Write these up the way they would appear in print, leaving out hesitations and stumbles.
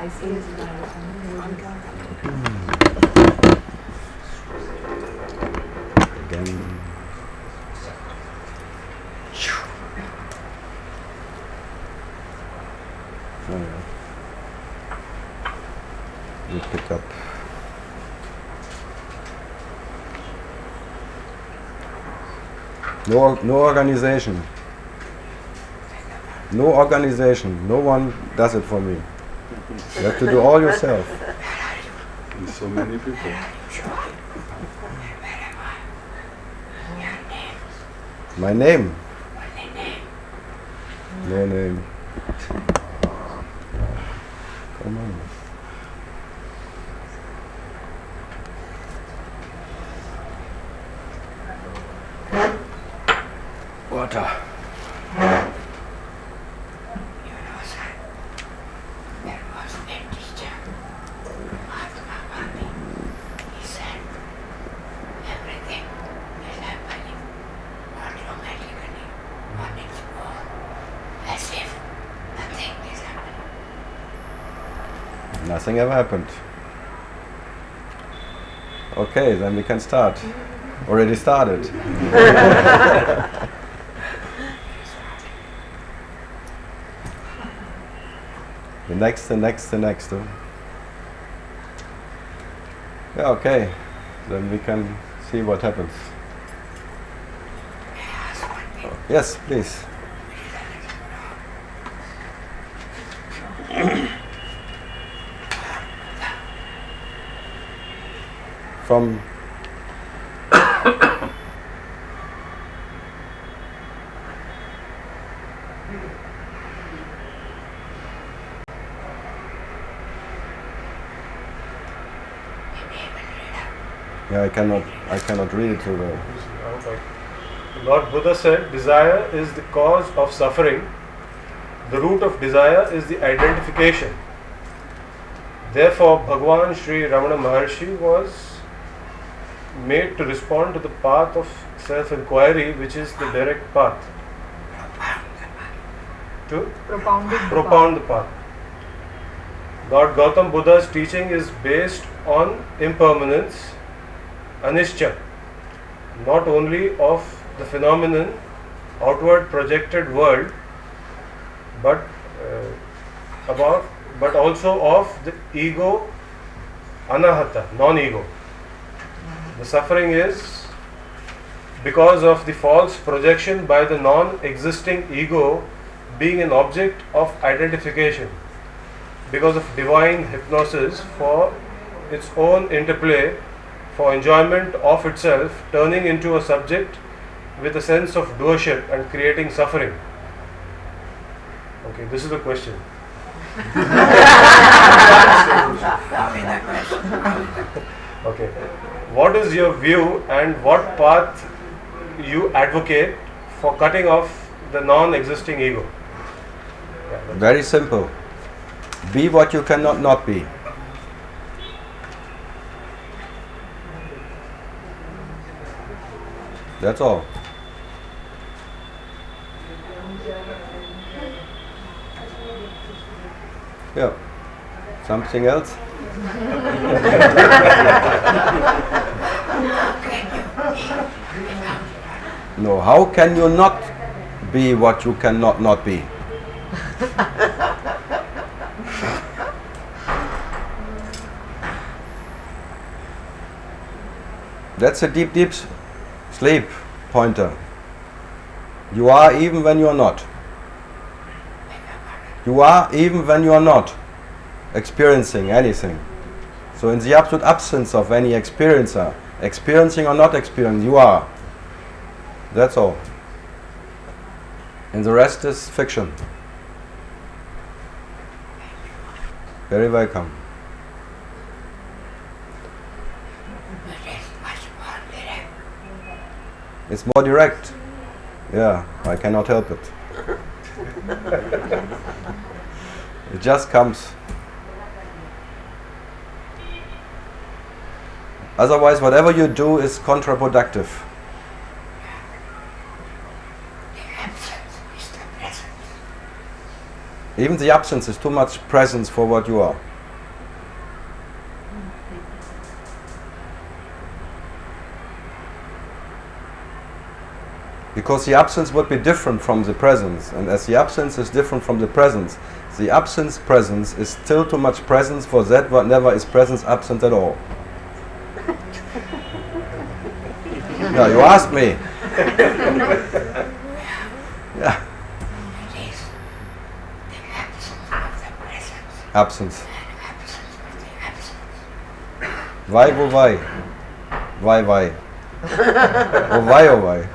I see it. Again. Oh, yeah. You pick up. No organization. No organization. No one does it for me. You have to do all yourself. There's so many people. My name? No name. Come on. Water. Nothing ever happened. Okay, then we can start. Already started. The next. Huh? Yeah, okay. Then we can see what happens. Yes, please. From yeah, I cannot read it too well. Lord Buddha said, desire is the cause of suffering. The root of desire is the identification. Therefore, Bhagavan Sri Ramana Maharshi was made to respond to the path of self-inquiry, which is the direct path. To propound the path. Lord Gautam Buddha's teaching is based on impermanence, anischa, not only of the phenomenon, outward projected world, but also of the ego, anahata, non-ego. The suffering is because of the false projection by the non-existing ego being an object of identification, because of divine hypnosis for its own interplay, for enjoyment of itself, turning into a subject with a sense of doership and creating suffering. Okay, this is the question. Okay, what is your view and what path you advocate for cutting off the non-existing ego? Yeah, very simple. Be what you cannot not be. That's all. Yeah. Something else? No, how can you not be what you cannot not be? That's a deep sleep pointer. You are even when you are not. You are even when you are not experiencing anything. So in the absolute absence of any experiencer, experiencing or not experiencing, you are. That's all. And the rest is fiction. Very welcome. It's more direct. Yeah, I cannot help it. It just comes. Otherwise, whatever you do is counterproductive. Even the absence is too much presence for what you are. Because the absence would be different from the presence, and as the absence is different from the presence, the absence presence is still too much presence for that what never is presence absent at all. Yeah, you asked me. Yeah. It is the absence of the presence. Absence. And absence of the absence. Why, oh why? Why? Oh why?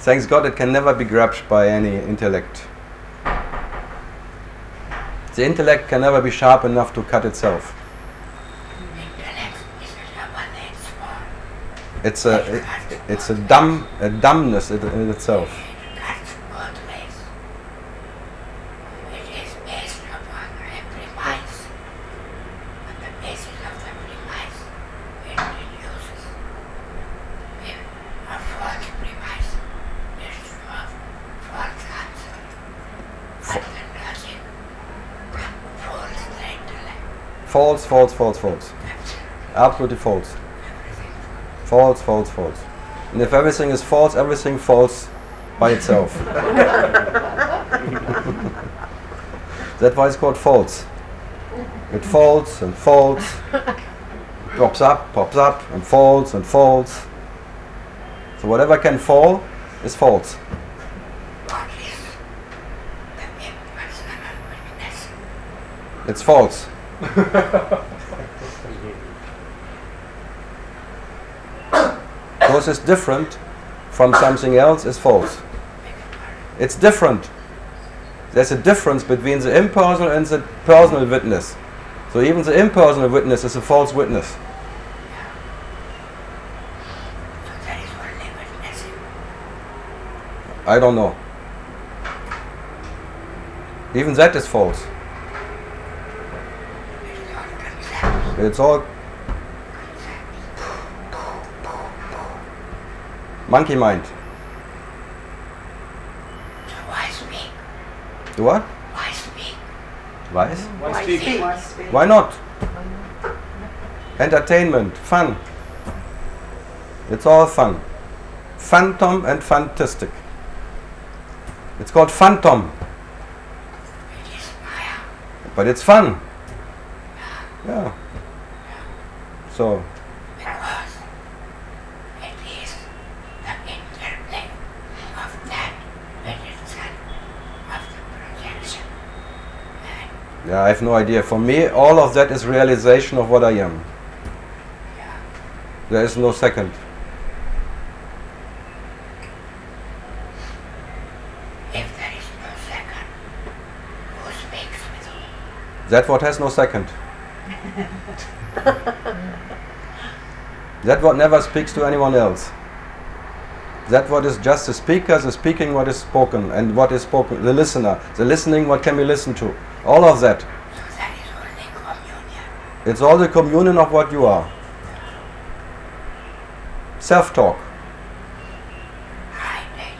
Thanks God it can never be grasped by any intellect. The intellect can never be sharp enough to cut itself. Intellect is a double-edged sword. It's a dumbness in itself. It cuts both ways. It is based upon a premise. On the basis of the premise, it deduces. If a false premise is true of false answer, but the logic falls straight to left. False. Absolutely false. False. And if everything is false, everything falls by itself. That's why it's called false. It falls and falls, pops up, and falls. So whatever can fall is false. What is the impersonal witness? It's false. Because it's different from something else is false. It's different. There's a difference between the impersonal and the personal witness. So even the impersonal witness is a false witness. So there is only witnessing. I don't know. Even that is false. It is all concepts. It's all monkey mind. So why speak? Do what? Why speak? Wise? Why speak? Why not? Entertainment, fun. It's all fun. Phantom and fantastic. It's called phantom, It is Maya. but it's fun. Yeah. So, Because it is the interplay of that with itself, of the projection. And yeah, I have no idea. For me, all of that is realization of what I am. There is no second. if there is no second, who speaks with who? That what has no second. That what never speaks to anyone else. That what is just the speaker, the speaking what is spoken, and what is spoken, the listener, the listening what can be listened to. All of that. So that is only communion. It's all the communion of what you are. Self-talk. I did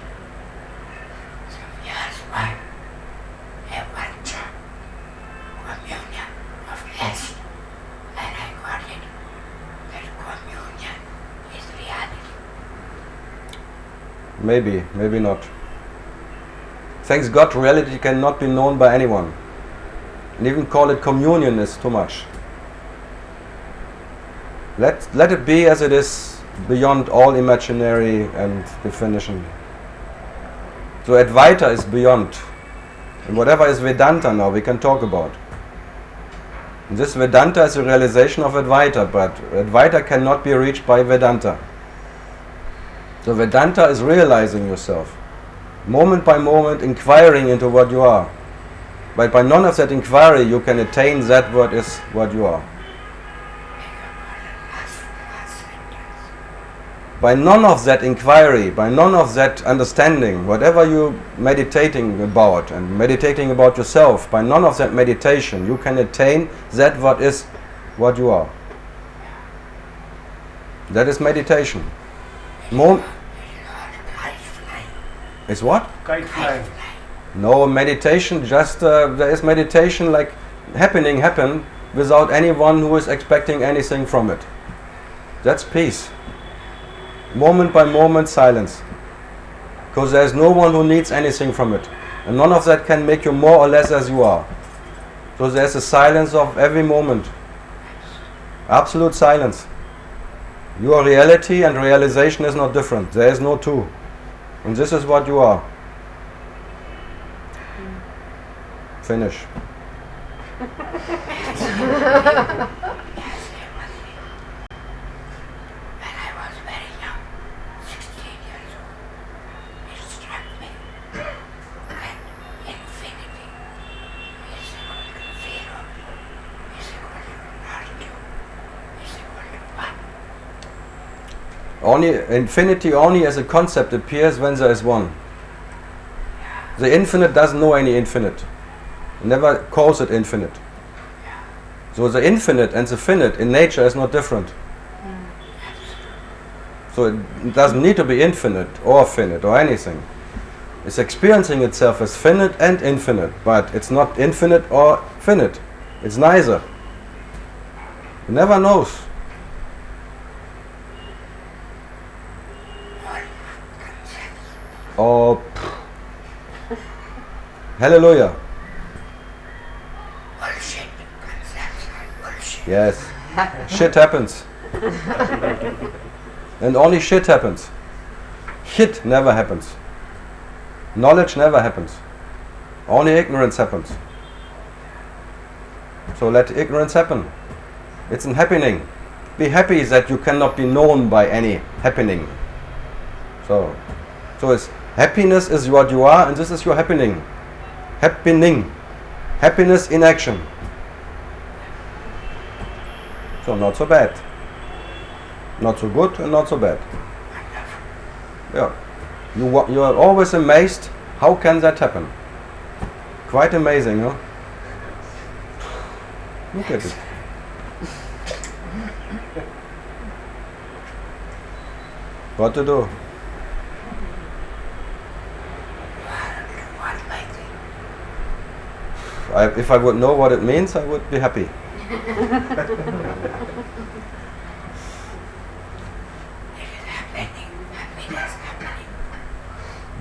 some years back a WhaT communion of rest, and I got it that communion is reality. Maybe not. Thanks God, reality cannot be known by anyone. And even call it communion is too much. Let it be as it is, beyond all imaginary and definition. So Advaita is beyond. And whatever is Vedanta now, we can talk about. And this Vedanta is a realization of Advaita, but Advaita cannot be reached by Vedanta. So Vedanta is realizing yourself, moment by moment, inquiring into what you are. But by none of that inquiry you can attain that what is what you are. By none of that inquiry, by none of that understanding, whatever you meditating about and meditating about yourself, by none of that meditation you can attain that what is what you are. That is meditation. Is what? Kite flying. No, meditation, just there is meditation like happen without anyone who is expecting anything from it. That's peace. moment by moment silence. Because there is no one who needs anything from it. And none of that can make you more or less as you are. So there's a silence of every moment. Absolute silence. Your reality and realization is not different. There is no two. And this is what you are. Finish. When I was very young, 16 years old, it struck me that infinity is equal to zero, is equal to not-two, is equal to one. Only infinity only as a concept appears when there is one. The infinite doesn't know any infinite. It never calls it infinite. So the infinite and the finite in nature is not different. So it doesn't need to be infinite or finite or anything. It's experiencing itself as finite and infinite, but it's not infinite or finite. It's neither. It never knows. Oh, hallelujah. Bullshit. Concepts are bullshit. Yes. Shit happens. And only shit happens. Shit never happens. Knowledge never happens. Only ignorance happens. So let ignorance happen. It's an happening. Be happy that you cannot be known by any happening. So it's happiness is what you are, and this is your happening. Happening. Happiness in action. So not so bad. Not so good and not so bad. Yeah. You are always amazed. How can that happen? Quite amazing, huh? Look at it. What to do? If I would know what it means, I would be happy.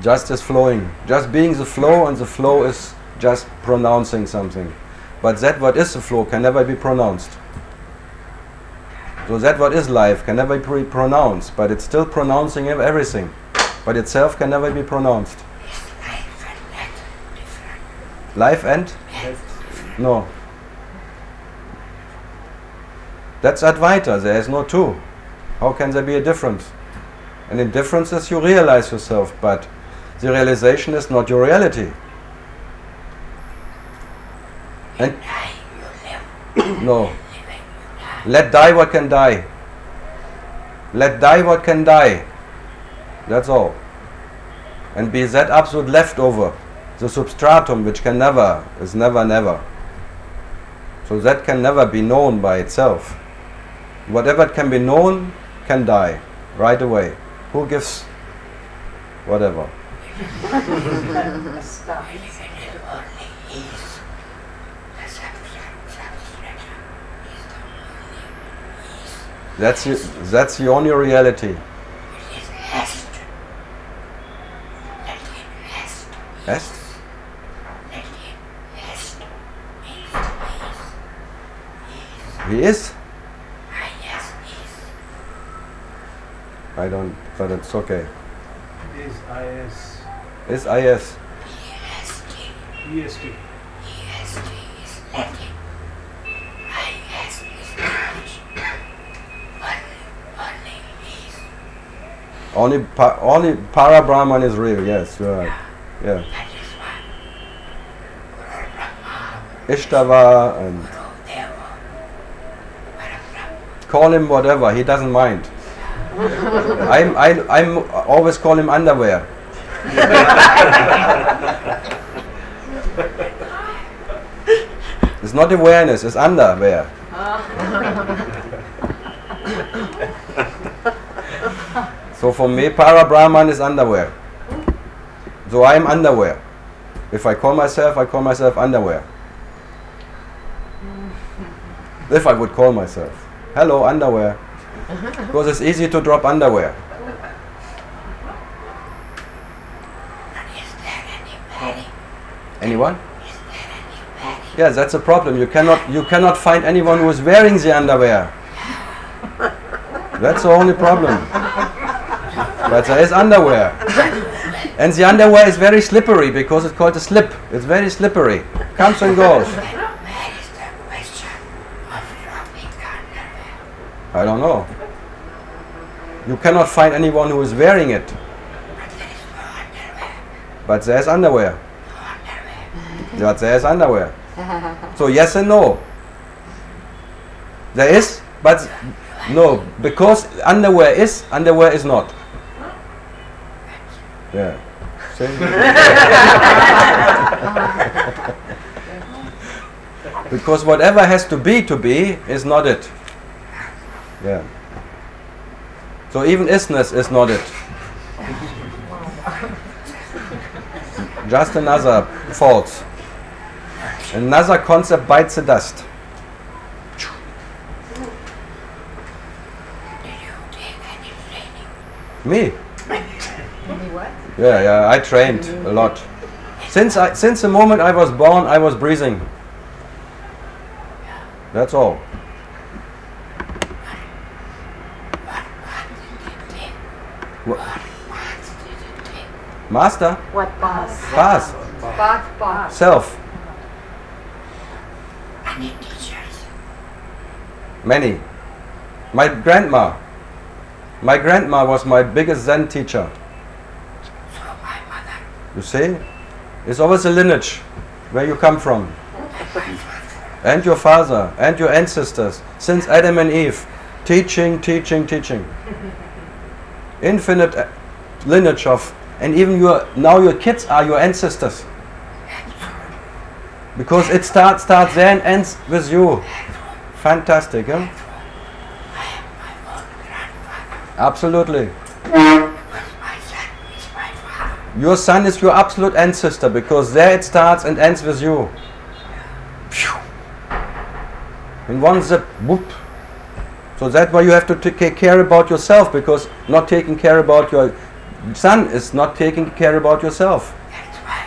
Just as flowing. Just being the flow, and the flow is just pronouncing something. But that what is the flow can never be pronounced. So that what is life can never be pronounced, but it's still pronouncing everything. But itself can never be pronounced. Life and? No. That's Advaita. There is no two. How can there be a difference? And in differences you realize yourself, but the realization is not your reality. And no. Let die what can die. Let die what can die. That's all. And be that absolute leftover, the substratum which can never, is never, never. So that can never be known by itself. Whatever can be known can die right away. Who gives whatever? That's the only reality. Est? He is? I don't, but it's okay. Is IS. Is IS? EST. is letting. IS is knowledge. Only is. Only Para Brahman is real, yes, you are right. Yeah. That is why Guru Brahma, Ishtava and Guru Deva, Parabrahma. call him whatever, he doesn't mind. I'm always call him underwear. It's not awareness, it's underwear. So for me, Para Brahman is underwear. So I am underwear. If I call myself underwear. If I would call myself. Hello, underwear. Because it's easy to drop underwear. Anyone? Is there any wearing? Yes, that's a problem. You cannot find anyone who is wearing the underwear. That's the only problem. But there is underwear. And the underwear is very slippery because it's called a slip. It's very slippery. Comes and goes. Where is the question of dropping the underwear? I don't know. You cannot find anyone who is wearing it. But there is no underwear. But there's underwear. No underwear. But there's underwear. So yes and no. There is, but no, because underwear is not. Yeah. See? Because whatever has to be is not it. Yeah. So even isness is not it. Just another false. Another concept bites the dust. Did you take any training? Me? What? Yeah, I trained a lot. Since the moment I was born, I was breathing. That's all. What paths did it take? Master? What pass? Pass. Path. Self. Any teachers? Many. My grandma. My grandma was my biggest Zen teacher. So my mother. You see? It's always a lineage where you come from. And your father and your ancestors. Since Adam and Eve. Teaching. Infinite lineage of. And even your kids are your ancestors. Because it starts there and ends with you. Fantastic, huh? I am my own grandfather. Absolutely. Because my son is my father. Your son is your absolute ancestor because there it starts and ends with you. Phew. In one zip, whoop. So that's why you have to take care about yourself, because not taking care about your son is not taking care about yourself. That's why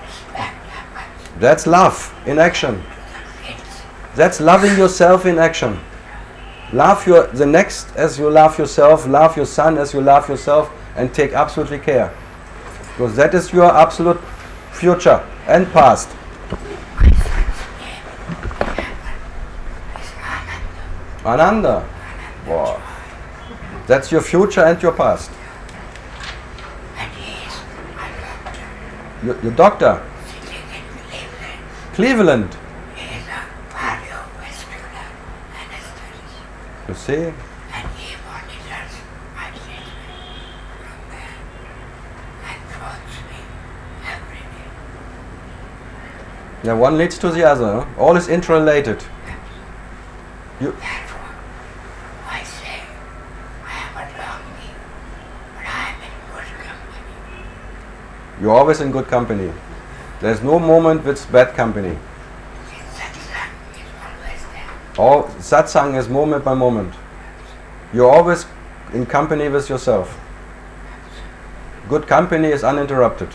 respect happens That's love in action. to the kids. That's loving yourself in action. Love the next as you love yourself, love your son as you love yourself, and take absolutely care. Because that is your absolute future and past. My son's name is Ananda. Ananda. Wow. That's your future and your past. And he is a doctor Your doctor, sitting in Cleveland. Cleveland. He is a cardiovascular anesthetist. You see? And he monitors my treatment from there and phones me every day. Yeah, one leads to the other. Huh? All is interrelated. Therefore, I say I am a donkey, but I am in good company. You're always in good company. There's no moment with bad company. Satsang is always there. All satsang is moment by moment. You're always in company with yourself. Good company is uninterrupted.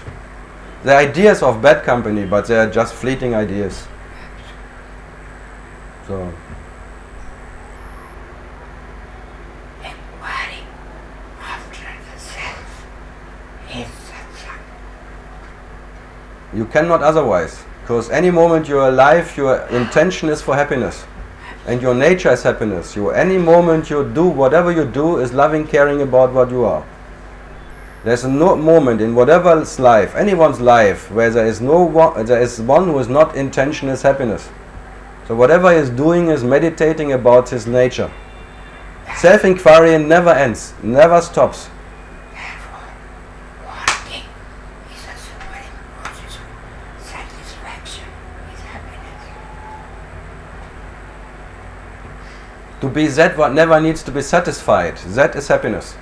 There are ideas of bad company, but they are just fleeting ideas. So, Inquiry after the self is satsang. you cannot otherwise. Because any moment you're alive, your intention is for happiness. And your nature is happiness. Any moment you do, whatever you do, is loving, caring about what you are. There's no moment in whatever's life, anyone's life, where there is one who is not intention is happiness. So whatever he is doing is meditating about his nature. Self-inquiry never ends, never stops. Therefore, wanting is a supreme position. Satisfaction is happiness. To be that what never needs to be satisfied, that is happiness.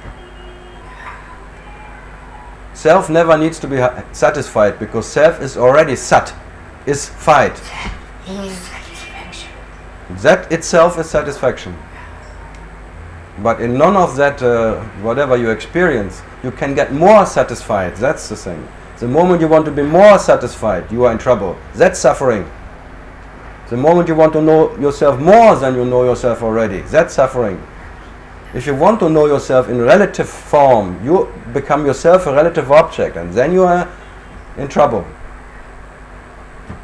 Self never needs to be satisfied because self is already sat, is fight. That is satisfaction. That itself is satisfaction. But in none of that, whatever you experience, you can get more satisfied. That's the thing. The moment you want to be more satisfied, you are in trouble. That's suffering. The moment you want to know yourself more than you know yourself already, that's suffering. If you want to know yourself in relative form, you become yourself a relative object, and then you are in trouble.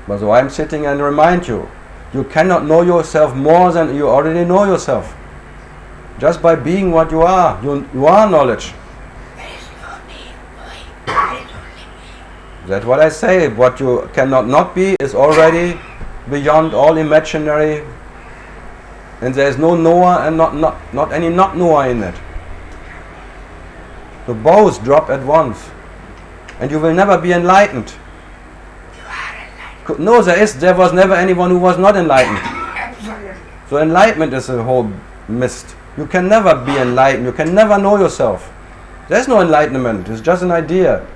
But so I'm sitting and remind you, you cannot know yourself more than you already know yourself. Just by being what you are knowledge. There is no me, there is only me. That's what I say. What you cannot not be is already beyond all imaginary, and there is no knower and not any not knower in it. So both drop at once, and you will never be enlightened. You are enlightened. No, there was never anyone who was not enlightened. Absolutely. So enlightenment is a whole mist. You can never be enlightened. You can never know yourself. There's no enlightenment. It's just an idea.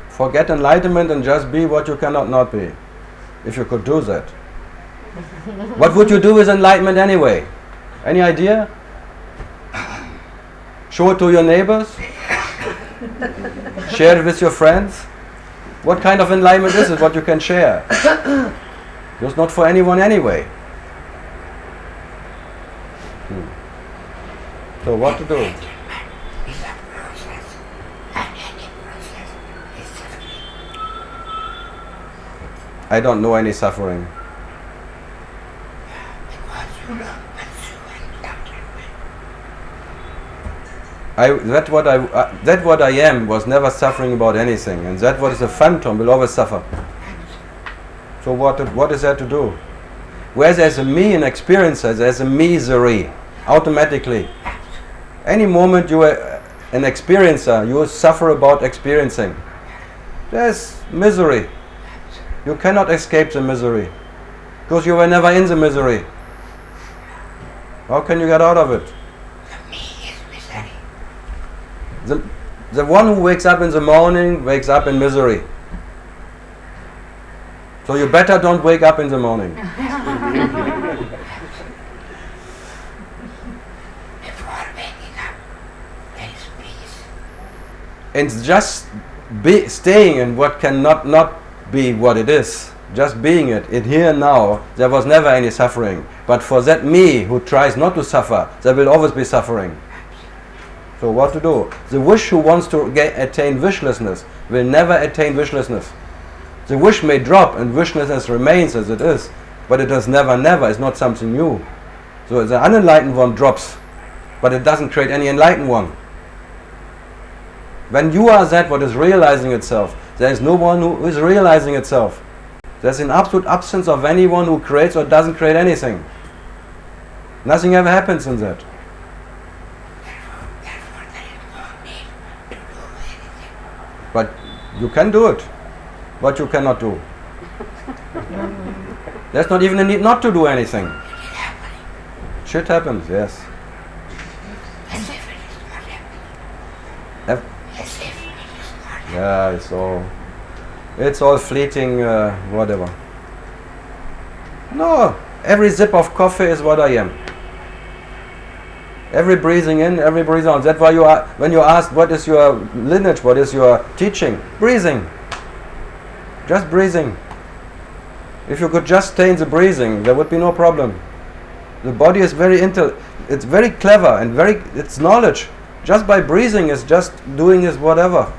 Forget enlightenment and just be what you cannot not be. If you could do that. What would you do with enlightenment anyway? Any idea? Show it to your neighbors? Share it with your friends? What kind of enlightenment is it? What you can share? It's not for anyone anyway. So what to do? Enlightenment is a process, and any process is suffering. I don't know any suffering. Because you know what's you and doctor That what I am was never suffering about anything, and that what is a phantom will always suffer. So what is there to do? Where there's a me in experiencer, there's a misery automatically. Any moment you are an experiencer, you suffer about experiencing. There's misery. You cannot escape the misery because you were never in the misery. How can you get out of it? The me is misery. The one who wakes up in the morning wakes up in misery. So you better don't wake up in the morning. Before waking up, there is peace. And just staying in what cannot not be what it is, just being it, in here and now, there was never any suffering. But for that me who tries not to suffer, there will always be suffering. So what to do? The wish who wants to attain wishlessness will never attain wishlessness. The wish may drop and wishlessness remains as it is, but it is never, it's not something new. So the unenlightened one drops, but it doesn't create any enlightened one. When you are that what is realizing itself, there is no one who is realizing itself. There's an absolute absence of anyone who creates or doesn't create anything. Nothing ever happens in that. Therefore there is no need to do anything. But you can do it. What you cannot do. There's not even a need not to do anything. It is happening. Shit happens, yes. As if it is not happening. Ev- As if it is not happening. Yeah, it's all fleeting, whatever. No, every sip of coffee is what I am. Every breathing in, every breathing out. That's why you are, when you ask what is your lineage, what is your teaching, breathing. Just breathing. If you could just stay in the breathing, there would be no problem. The body is it's very clever and it's knowledge. Just by breathing is just doing is whatever.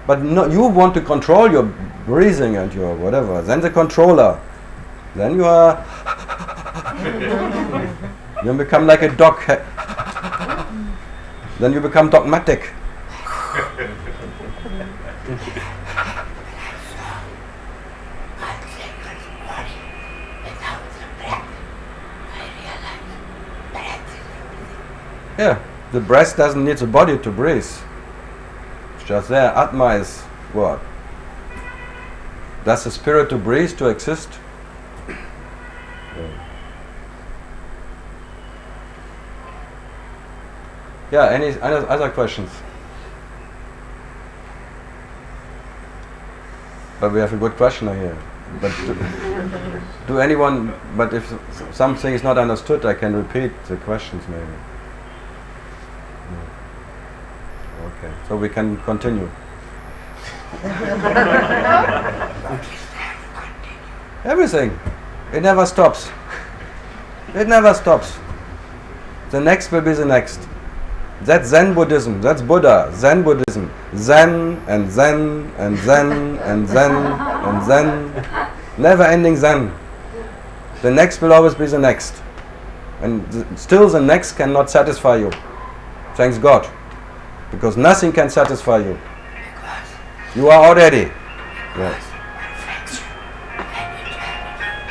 But no, you want to control your breathing and your whatever. Then the controller. Then you are you become like a dog. Then you become dogmatic. Yeah, the breath doesn't need the body to breathe. It's just there. Atma is what? Does the spirit to breathe, to exist? Yeah, any other questions? But we have a good questioner here. But do anyone, but if something is not understood, I can repeat the questions maybe. Okay. Okay, so we can continue. What is that continue? Everything. It never stops. It never stops. The next will be the next. That's Zen Buddhism. That's Buddha. Zen Buddhism. Zen and Zen and Zen and Zen and Zen. Never ending Zen. The next will always be the next. And still the next cannot satisfy you. Thanks God. Because nothing can satisfy you. Because You are already. Yes. perfection and eternity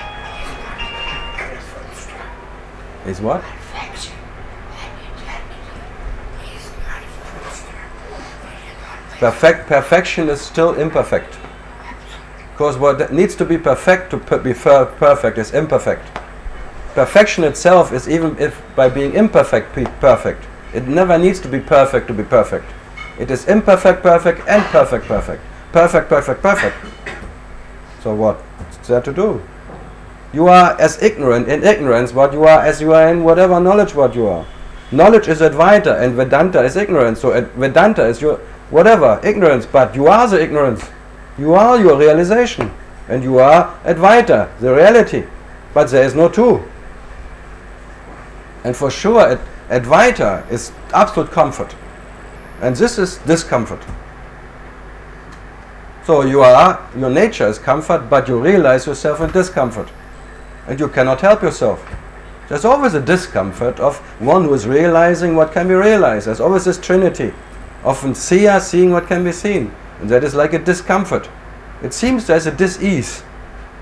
is not a struggle. Is what? Perfection and eternity is not a full struggle. Perfection is still imperfect. Because what needs to be perfect to be perfect is imperfect. Perfection itself is, even if by being imperfect, perfect. It never needs to be perfect to be perfect. It is imperfect, perfect, and perfect, perfect. Perfect, perfect, perfect. So what is there to do? You are as ignorant in ignorance what you are as you are in whatever knowledge what you are. Knowledge is Advaita and Vedanta is ignorance. So Vedanta is your whatever, ignorance, but you are the ignorance. You are your realization. And you are Advaita, the reality. But there is no two. And for sure, Advaita is absolute comfort. And this is discomfort. So your nature is comfort, but you realize yourself in discomfort. And you cannot help yourself. There's always a discomfort of one who is realizing what can be realized. There's always this trinity. Often seeing what can be seen. And that is like a discomfort. It seems there's a dis-ease.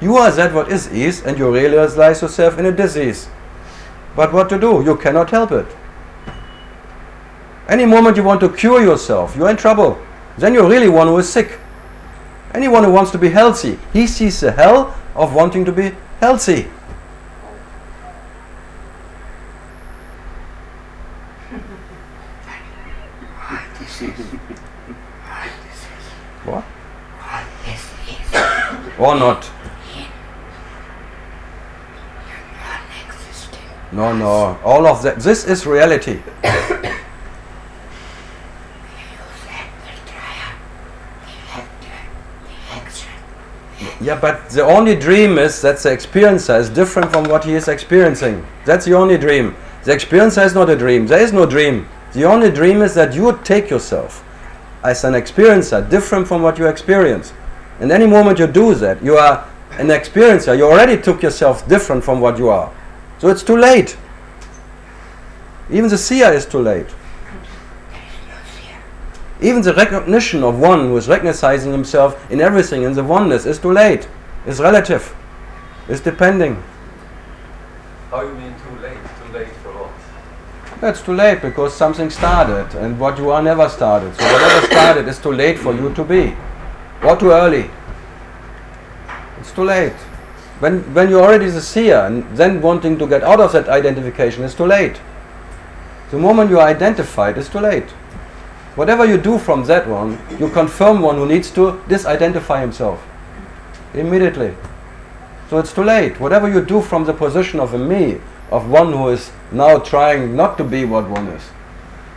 You are that what is ease, and you realize yourself in a dis-ease. But what to do? You cannot help it. Any moment you want to cure yourself, you're in trouble. Then you're really one who is sick. Anyone who wants to be healthy, he sees the hell of wanting to be healthy. What? What this is Or not? non-existing. No. All of that. This is reality. Yeah, but the only dream is that the experiencer is different from what he is experiencing. That's the only dream. The experiencer is not a dream. There is no dream. The only dream is that you take yourself as an experiencer different from what you experience. And any moment you do that, you are an experiencer. You already took yourself different from what you are. So it's too late. Even the seer is too late. Even the recognition of one who is recognizing himself in everything, in the oneness, is too late. It's relative. It's depending. How you mean too late? Too late for what? That's too late because something started, and what you are never started. So whatever started is too late for you to be. Or too early. It's too late. When you're already the seer, and then wanting to get out of that identification is too late. The moment you are identified, it's too late. Whatever you do from that one, you confirm one who needs to disidentify himself. Immediately. So it's too late. Whatever you do from the position of a me, of one who is now trying not to be what one is,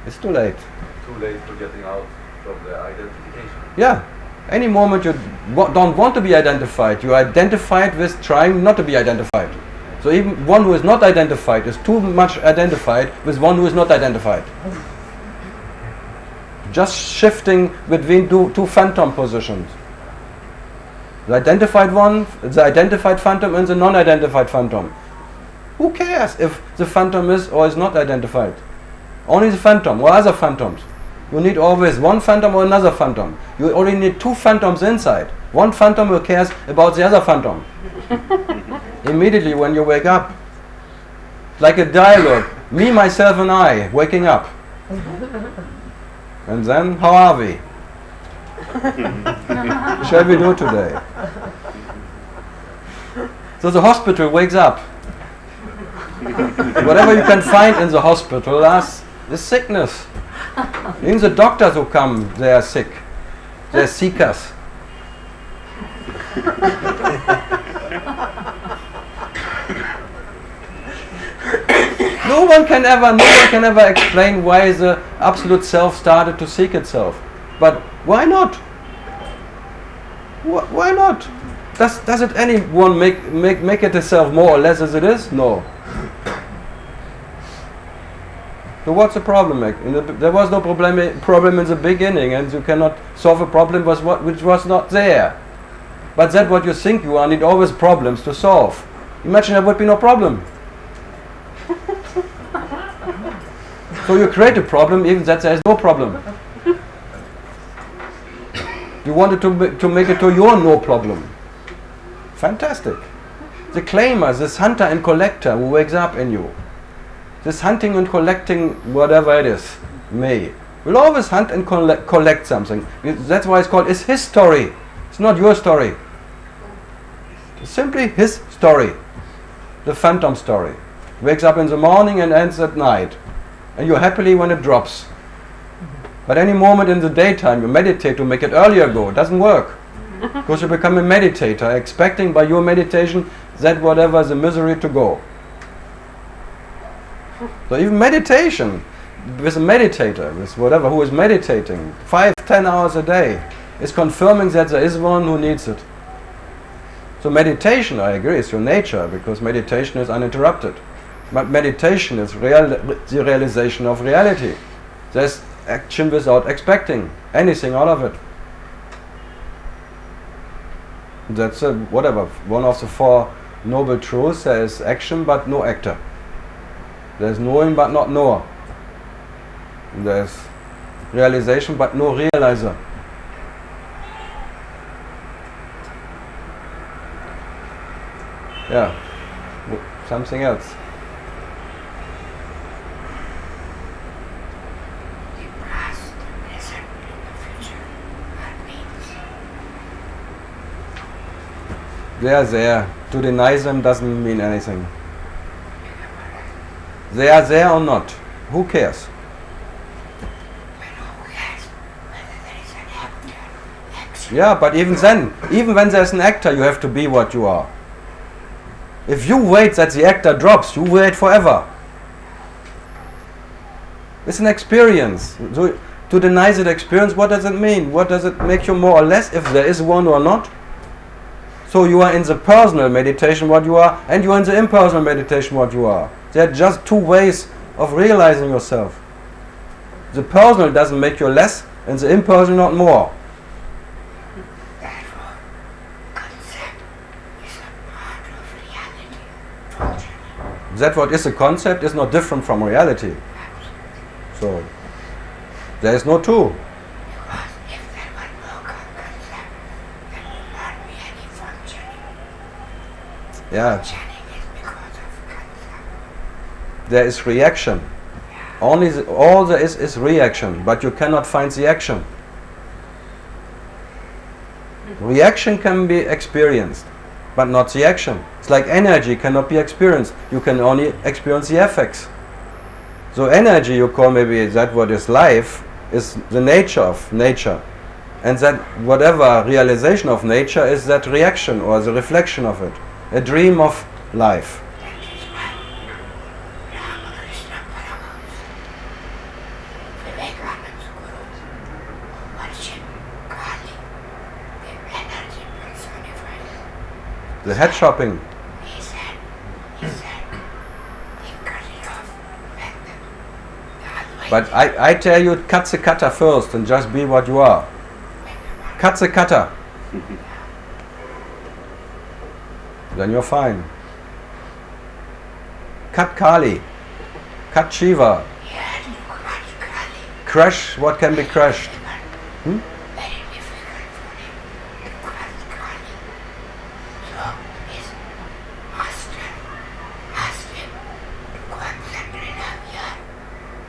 it's too late. Too late for getting out from the identification. Yeah. Any moment you don't want to be identified, you are identified with trying not to be identified. So even one who is not identified is too much identified with one who is not identified. Just shifting between two phantom positions. The identified one, the identified phantom, and the non-identified phantom. Who cares if the phantom is or is not identified? Only the phantom or other phantoms. You need always one phantom or another phantom. You only need two phantoms inside. One phantom who cares about the other phantom. Immediately when you wake up. Like a dialogue. Me, myself and I, waking up. And then, how are we? Shall we do today? So the hospital wakes up. Whatever you can find in the hospital is sickness. Even the doctors who come, they are sick. They are seekers. no one can ever explain why the absolute self started to seek itself. But why not? Why not? Does it anyone make it itself more or less as it is? No. So what's the problem? There was no problem in the beginning, and you cannot solve a problem which was not there. But that's what you think you are, need always problems to solve. Imagine there would be no problem. So you create a problem even that there is no problem. You wanted to make it to your no problem. Fantastic. The claimer, this hunter and collector who wakes up in you, this hunting and collecting whatever it is, will always hunt and collect something. That's why it's called, it's his story. It's not your story. It's simply his story. The phantom story. Wakes up in the morning and ends at night. And you're happily when it drops. But any moment in the daytime you meditate to make it earlier go. It doesn't work. Because you become a meditator, expecting by your meditation that whatever is the misery to go. So even meditation, with a meditator, with whatever, who is meditating 5-10 hours a day, is confirming that there is one who needs it. So meditation, I agree, is your nature, because meditation is uninterrupted. But meditation is the realization of reality. There's action without expecting anything out of it. That's whatever, one of the 4 noble truths. There is action but no actor. There's knowing but not knower. There's realization but no realizer. Yeah, something else. The past, the present, and the future are means. They are there. To deny them doesn't mean anything. They are there or not. Who cares? But who cares whether there is an actor, action? Yeah, but even then, even when there's an actor, you have to be what you are. If you wait that the actor drops, you wait forever. It's an experience. So to deny that experience, what does it mean? What does it make you more or less, if there is one or not? So you are in the personal meditation what you are, and you are in the impersonal meditation what you are. There are just 2 ways of realizing yourself. The personal doesn't make you less, and the impersonal not more. Therefore, concept is a part of reality, functioning. That what is a concept is not different from reality. So there is no 2. Because if there were no concept, there would not be any functioning. Yeah, Functioning is because of concept. there is reaction. Only all there is reaction, but you cannot find the action. Reaction can be experienced, but not the action. It's like energy cannot be experienced. You can only experience the effects. So energy, you call maybe that what is life, is the nature of nature. And that whatever realization of nature is that reaction or the reflection of it. A dream of life. That is why Ramakrishna Paramahamsa, Vivekananda Guru, worship Kali, the energy personified. The head shopping. He said, he cut it off, and the But I tell you, cut the cutter first and just be what you are. Cut the cutter. Then you're fine. Cut Kali. Cut Shiva. Crush what can be crushed. very difficult for him to crush Kali. So his master asked him to concentrate on here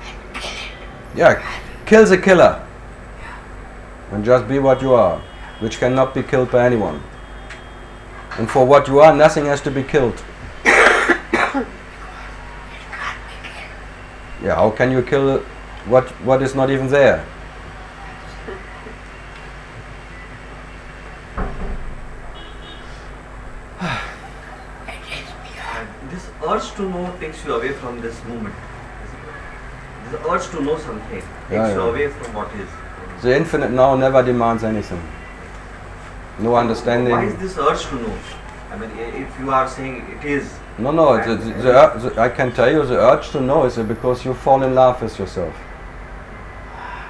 and kill it. Yeah, kill the killer. And just be what you are, which cannot be killed by anyone. And for what you are, nothing has to be killed. Yeah, how can you kill what is not even there? It is beyond. This urge to know takes you away from this movement. The urge to know something takes you away from what is. The infinite now never demands anything. No understanding. Why is this urge to know? I mean, if you are saying it is. No, I can tell you the urge to know is because you fall in love with yourself.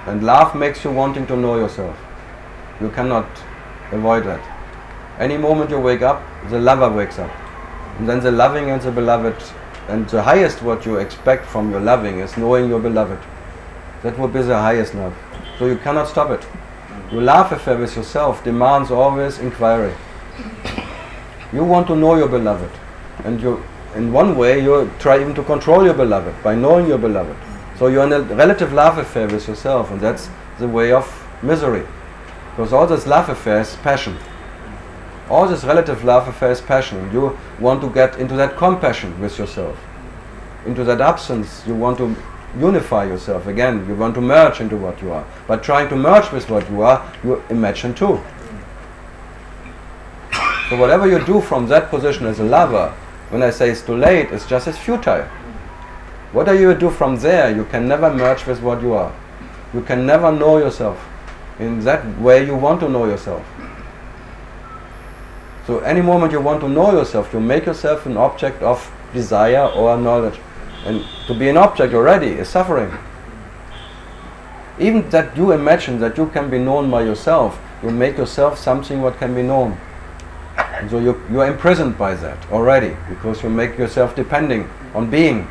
And love makes you wanting to know yourself. You cannot avoid that. Any moment you wake up, the lover wakes up. And then the loving and the beloved. And the highest what you expect from your loving is knowing your beloved. That would be the highest love. So you cannot stop it. Your love affair with yourself demands always inquiry. You want to know your beloved. And you, in one way, you try even to control your beloved by knowing your beloved. So you're in a relative love affair with yourself, and that's the way of misery. Because all this love affair is passion. All this relative love affair is passion. You want to get into that compassion with yourself. Into that absence, you want to unify yourself again. You want to merge into what you are. But trying to merge with what you are, you imagine too. So whatever you do from that position as a lover, when I say it's too late, it's just as futile. Whatever you do from there, you can never merge with what you are. You can never know yourself in that way you want to know yourself. So any moment you want to know yourself, you make yourself an object of desire or knowledge. And to be an object already is suffering. Even that you imagine that you can be known by yourself, you make yourself something what can be known. And so you are imprisoned by that already, because you make yourself depending on being.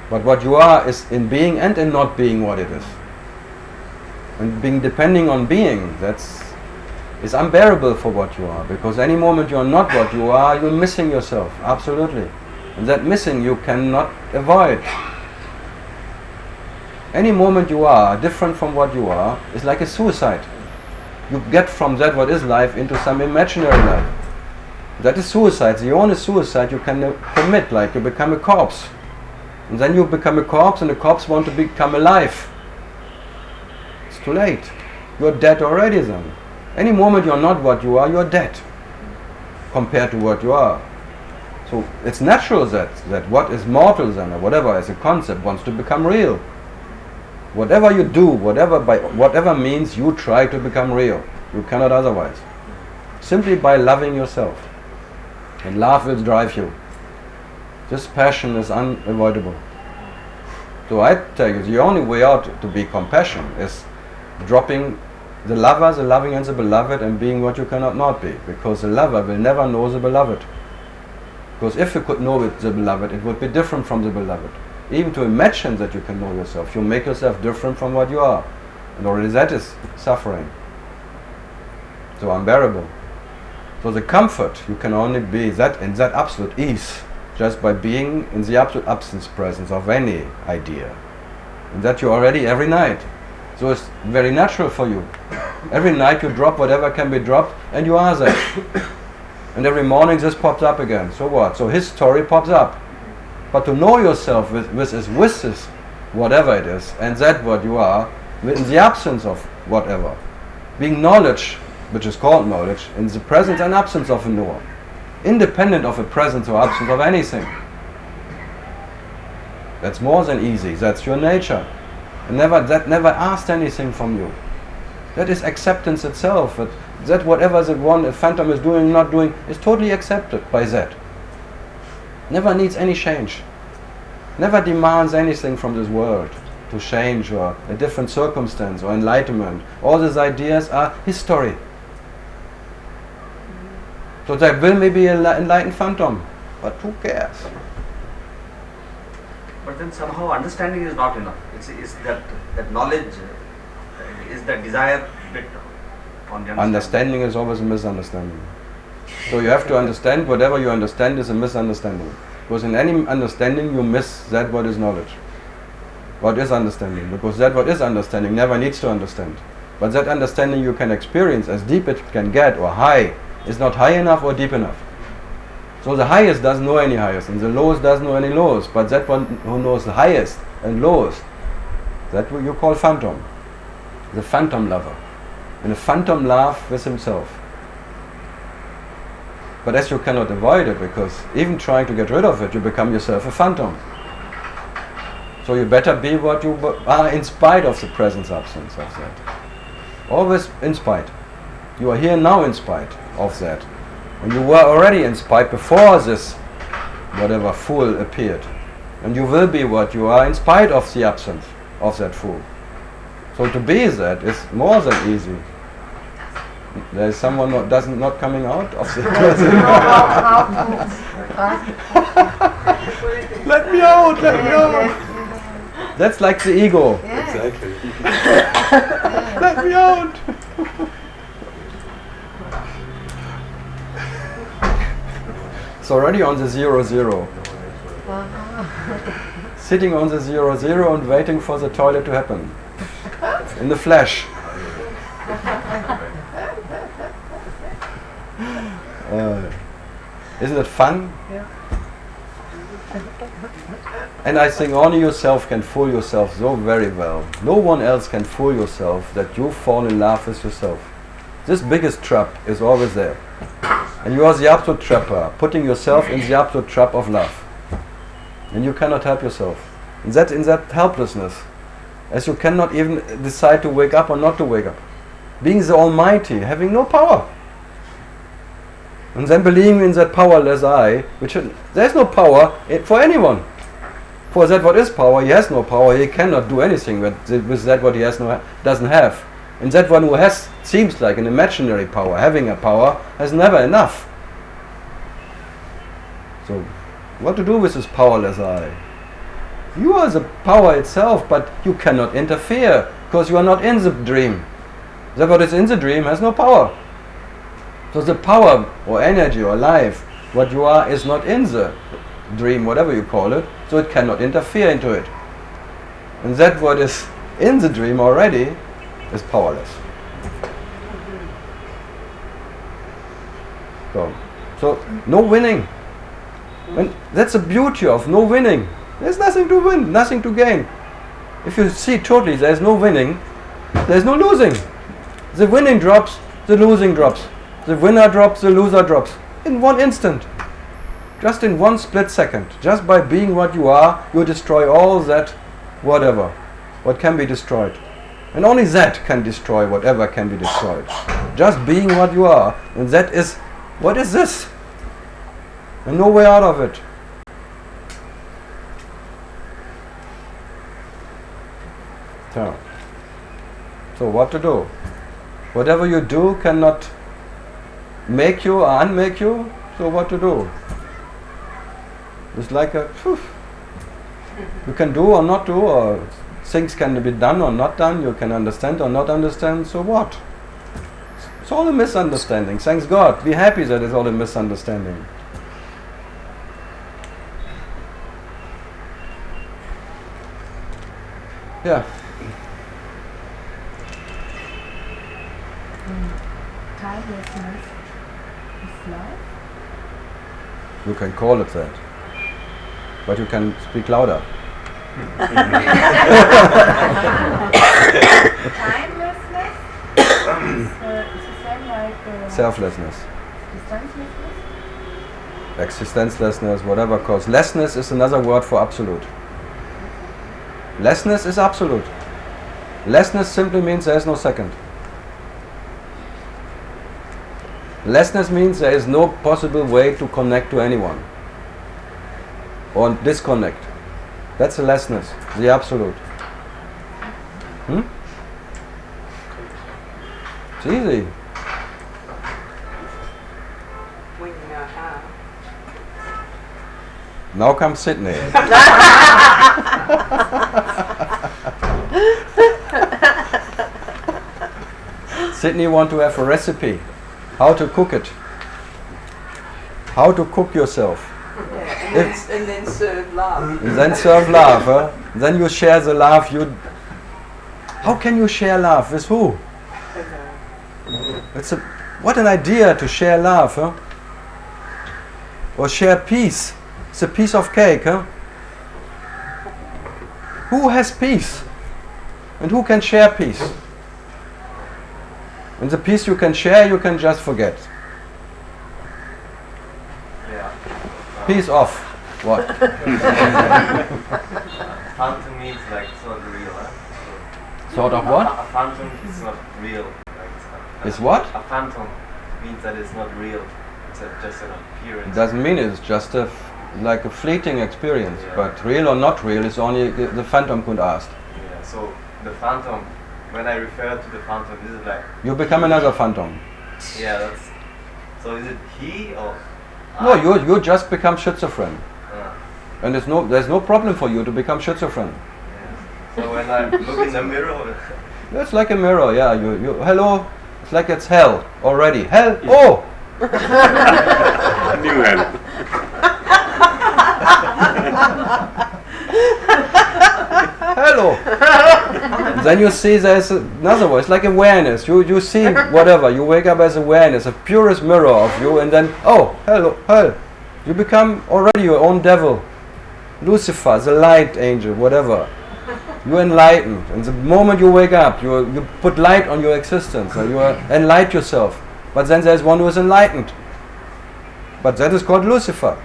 But what you are is in being and in not being what it is. And being depending on being, is unbearable for what you are, because any moment you are not what you are, you're missing yourself, absolutely. And that missing you cannot avoid. Any moment you are different from what you are is like a suicide. You get from that what is life into some imaginary life. That is suicide. The only suicide you can commit, like you become a corpse. And then you become a corpse, and the corpse want to become alive. It's too late. You're dead already then. Any moment you're not what you are, you're dead compared to what you are. So it's natural that what is mortal then, or whatever as a concept, wants to become real. Whatever you do, by whatever means, you try to become real. You cannot otherwise. Simply by loving yourself. And love will drive you. This passion is unavoidable. So I tell you, the only way out to be compassion is dropping the lover, the loving and the beloved, and being what you cannot not be. Because the lover will never know the beloved. Because if you could know the beloved, it would be different from the beloved. Even to imagine that you can know yourself, you make yourself different from what you are. And already that is suffering. So unbearable. So the comfort, you can only be that in that absolute ease, just by being in the absolute absence presence of any idea. And that you already every night. So it's very natural for you. Every night you drop whatever can be dropped, and you are that. And every morning this pops up again. So what? So his story pops up. But to know yourself with this, whatever it is, and that what you are, in the absence of whatever. Being knowledge, which is called knowledge, in the presence and absence of a knower. Independent of a presence or absence of anything. That's more than easy. That's your nature. And that never asked anything from you. That is acceptance itself. That whatever the one, a phantom is doing, not doing, is totally accepted by that. Never needs any change. Never demands anything from this world to change or a different circumstance or enlightenment. All these ideas are history. So there will maybe an enlightened phantom, but who cares? But then somehow understanding is not enough. It's that knowledge, is that desire bit on the understanding is always a misunderstanding. So you have to understand whatever you understand is a misunderstanding. Because in any understanding you miss that what is knowledge. What is understanding? Because that what is understanding never needs to understand. But that understanding you can experience as deep it can get or high is not high enough or deep enough. So the highest doesn't know any highest and the lowest doesn't know any lowest. But that one who knows the highest and lowest, that what you call phantom. The phantom lover. And a phantom love with himself. But as you cannot avoid it, because even trying to get rid of it, you become yourself a phantom. So you better be what you are in spite of the presence absence of that. Always in spite. You are here now in spite of that. And you were already in spite before this whatever fool appeared. And you will be what you are in spite of the absence of that fool. So to be that is more than easy. There is someone not coming out of the Let me out, let me out. That's like the ego. Exactly. Let me out. It's already on the 0, sitting on the 0 and waiting for the toilet to happen. In the flesh. Isn't it fun? Yeah. And I think only yourself can fool yourself so very well. No one else can fool yourself that you fall in love with yourself. This biggest trap is always there. And you are the absolute trapper, putting yourself in the absolute trap of love. And you cannot help yourself. And that in that helplessness, as you cannot even decide to wake up or not to wake up. Being the Almighty, having no power. And then believing in that powerless I, which there is no power for anyone. For that what is power, he has no power, he cannot do anything with that what he doesn't have. And that one who has, seems like an imaginary power, having a power, has never enough. So, what to do with this powerless I? You are the power itself, but you cannot interfere, because you are not in the dream. That what is in the dream has no power. So the power, or energy, or life, what you are is not in the dream, whatever you call it, so it cannot interfere into it. And that what is in the dream already is powerless. So no winning. And that's the beauty of no winning. There's nothing to win, nothing to gain. If you see totally there's no winning, there's no losing. The winning drops, the losing drops. The winner drops, the loser drops. In one instant. Just in one split second. Just by being what you are, you destroy all that whatever. What can be destroyed. And only that can destroy whatever can be destroyed. Just being what you are. And that is, what is this? And no way out of it. So what to do? Whatever you do cannot make you or unmake you, so what to do? It's like a, you can do or not do, or things can be done or not done, you can understand or not understand, so what? It's all a misunderstanding, thanks God. Be happy that it's all a misunderstanding. Yeah. Timelessness is life. You can call it that. But you can speak louder. Timelessness is the same like Selflessness. existencelessness. Existencelessness, whatever cause. Lessness is another word for absolute. Lessness is absolute. Lessness simply means there is no second. Lessness means there is no possible way to connect to anyone or disconnect. That's the lessness, the absolute. It's easy. Now comes Sydney. Sydney want to have a recipe. How to cook it. How to cook yourself. Yeah, and then serve love. And then serve love. Huh? Then you share the love. How can you share love? With who? What an idea to share love. Huh? Or share peace. It's a piece of cake. Huh? Who has peace? And who can share peace? And the peace you can share, you can just forget. Yeah. Peace off. What? Phantom means like it's not real, huh? Sort of what? A phantom is not real. Like Is what? A phantom means that it's not real. It's just an appearance. It doesn't mean it's just like a fleeting experience, Yeah. but real or not real is only the phantom could ask. Yeah. So the phantom, when I refer to the phantom, this is like You become another phantom. yeah. That's so. Is it he or? No, you just become schizophrenic, Uh, and there's no problem for you to become schizophrenic. yeah. So when I look in the mirror, It's like a mirror, yeah. You hello. It's like it's hell already. Hell. Oh, New hell. hello. Then you see there's another one. It's like awareness. You see whatever. You wake up as awareness, a purest mirror of you, and then oh, hello, hell. You become already your own devil, Lucifer, the light angel, whatever. You're enlightened, and the moment you wake up, you put light on your existence, and you enlighten yourself. But then there's one who is enlightened. But that is called Lucifer,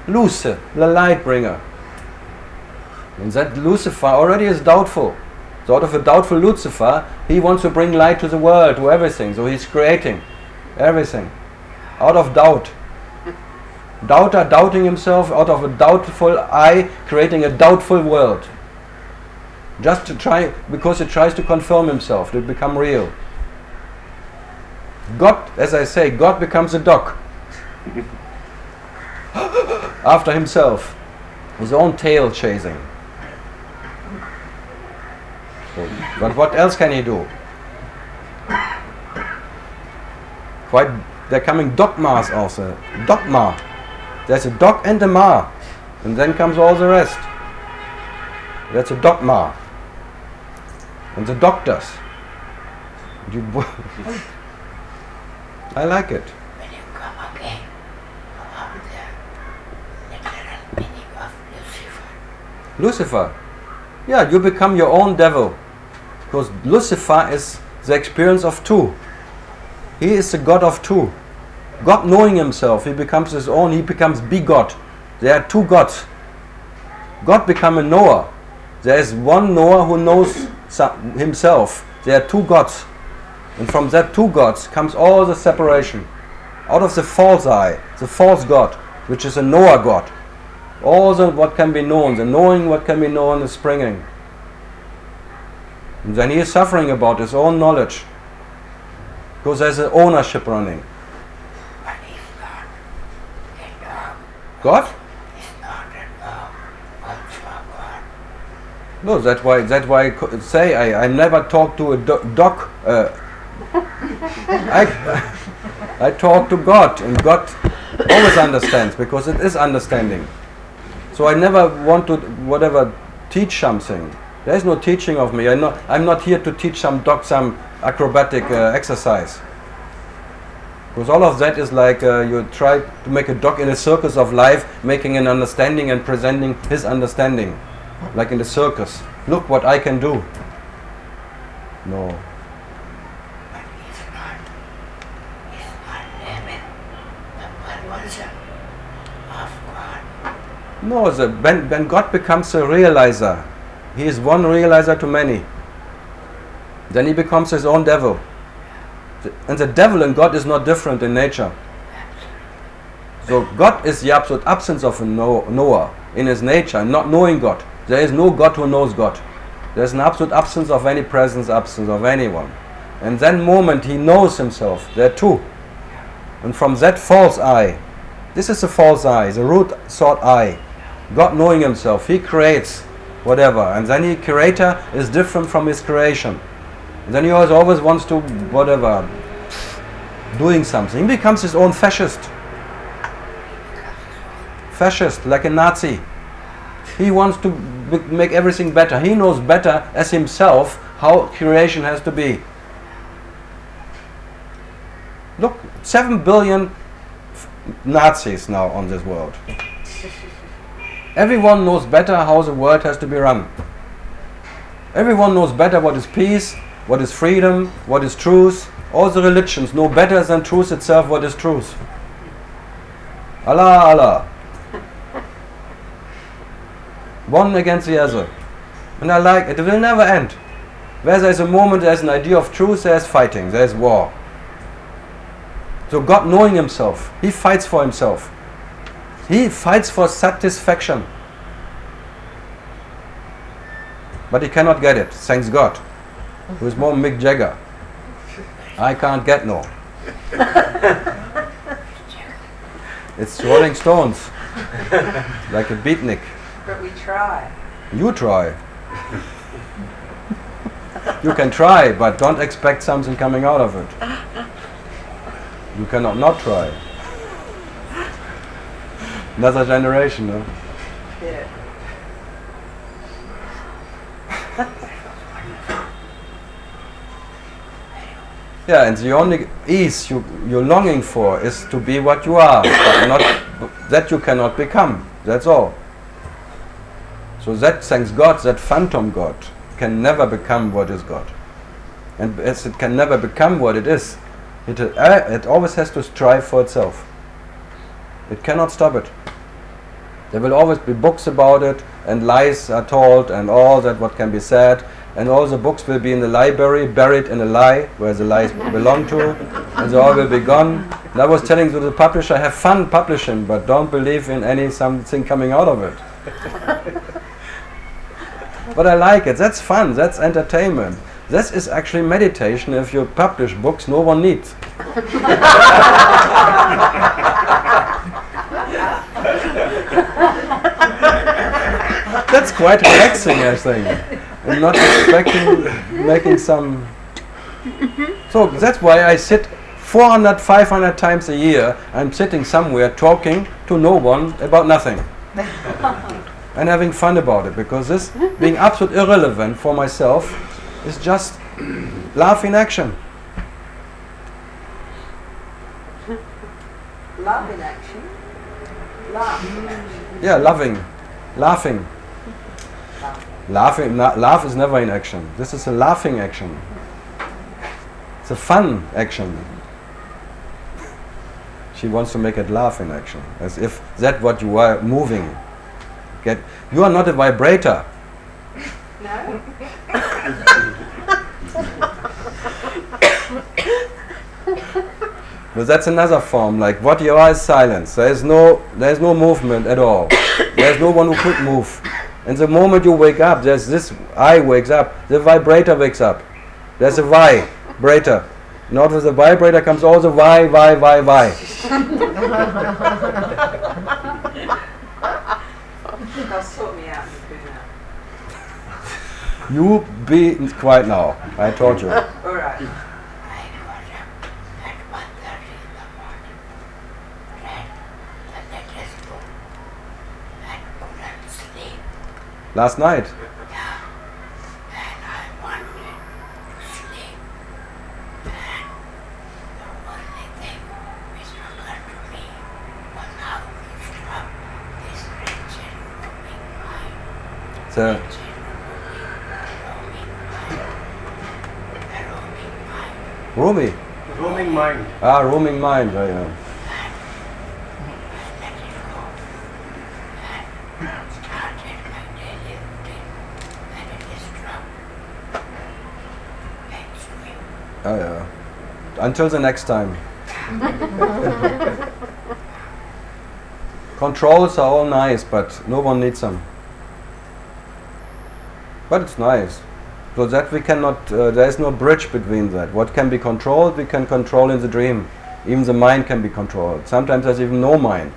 Luce, the light bringer. And that Lucifer already is doubtful. So out of a doubtful Lucifer, he wants to bring light to the world, to everything. So he's creating everything out of doubt. Doubter doubting himself, out of a doubtful I, creating a doubtful world. Just to try, because it tries to confirm himself, to become real. God, as I say, God becomes a dog. After himself. His own tail chasing. So, but what else can he do? Quite, they're coming dogmas also. Dogma. There's a dog and a ma. And then comes all the rest. That's a dogma. And the doctors. I like it. When you come again about the literal meaning of Lucifer. Lucifer. Yeah, you become your own devil. Because Lucifer is the experience of two. He is the God of two. God knowing himself, he becomes his own, he becomes begot. There are two gods. God become a knower. There is one knower who knows himself. There are two gods. And from that two gods comes all the separation. Out of the false I, the false God, which is a knower God. All the what can be known, the knowing what can be known is springing. And then he is suffering about his own knowledge. Because there's an ownership running. But he's not a dog. God? He's not a dog. Also God. No, that's why I say I never talk to a dog. I talk to God, and God always understands, because it is understanding. So I never want to teach something. There is no teaching of me. I'm not here to teach some dog some acrobatic exercise. Because all of that is like you try to make a dog in a circus of life, making an understanding and presenting his understanding. Like in the circus. Look what I can do. No. But he's not living the purpose of God. No, when God becomes a realizer, he is one realizer to many. Then he becomes his own devil. And the devil and God is not different in nature. So God is the absolute absence of a knower in his nature, not knowing God. There is no God who knows God. There is an absolute absence of any presence, absence of anyone. And that moment he knows himself. There are two. And from that false I, this is the false I, the root thought I. God knowing himself, he creates whatever. And then the creator is different from his creation. And then he always wants to, doing something. He becomes his own fascist. Fascist, like a Nazi. He wants to make everything better. He knows better as himself how creation has to be. Look, 7 billion Nazis now on this world. Everyone knows better how the world has to be run. Everyone knows better what is peace, what is freedom, what is truth. All the religions know better than truth itself what is truth. Allah, Allah. One against the other. And I like it. It will never end. Where there is a moment, there is an idea of truth, there is fighting, there is war. So God, knowing himself, he fights for himself. He fights for satisfaction. But he cannot get it, thanks God. Who is more Mick Jagger. I can't get no. It's Rolling Stones. Like a beatnik. But we try. You try. You can try, but don't expect something coming out of it. You cannot not try. Another generation, no? Yeah. Yeah, and the only ease you're longing for is to be what you are, but not that you cannot become. That's all. So that, thanks God, that phantom God can never become what is God. And as it can never become what it is, it always has to strive for itself. It cannot stop it. There will always be books about it, and lies are told, and all that what can be said, and all the books will be in the library, buried in a lie, where the lies belong to, and they all will be gone. And I was telling to the publisher, have fun publishing, but don't believe in something coming out of it. But I like it. That's fun. That's entertainment. This is actually meditation. If you publish books no one needs. That's quite relaxing, I think. I'm not expecting making some. So that's why I sit 400, 500 times a year. I'm sitting somewhere talking to no one about nothing. And having fun about it, because this being absolutely irrelevant for myself is just love in action. Love in action. Love in action. Yeah, loving, laughing. Laugh is never in action. This is a laughing action. It's a fun action. She wants to make it laugh in action, as if that's what you are moving. You are not a vibrator. No? But that's another form. Like what you are is silence. There is no movement at all. There is no one who could move. And the moment you wake up, there's this I wakes up. The vibrator wakes up. There's a vibrator. Not with the vibrator comes all the why. They'll sort me out and do now. You be quiet now. I told you. All right. I got up at 1:30 in the morning, read the latest book, and couldn't sleep. Last night. Yeah. And I wanted to sleep. And the only thing which occurred to me was how to stop this wretched roaming mind. So Rumi. Roaming mind. Roaming mind. Oh, yeah. Oh yeah. Until the next time. Controls are all nice, but no one needs them. But it's nice. So that we cannot, there is no bridge between that. What can be controlled, we can control in the dream. Even the mind can be controlled. Sometimes there's even no mind.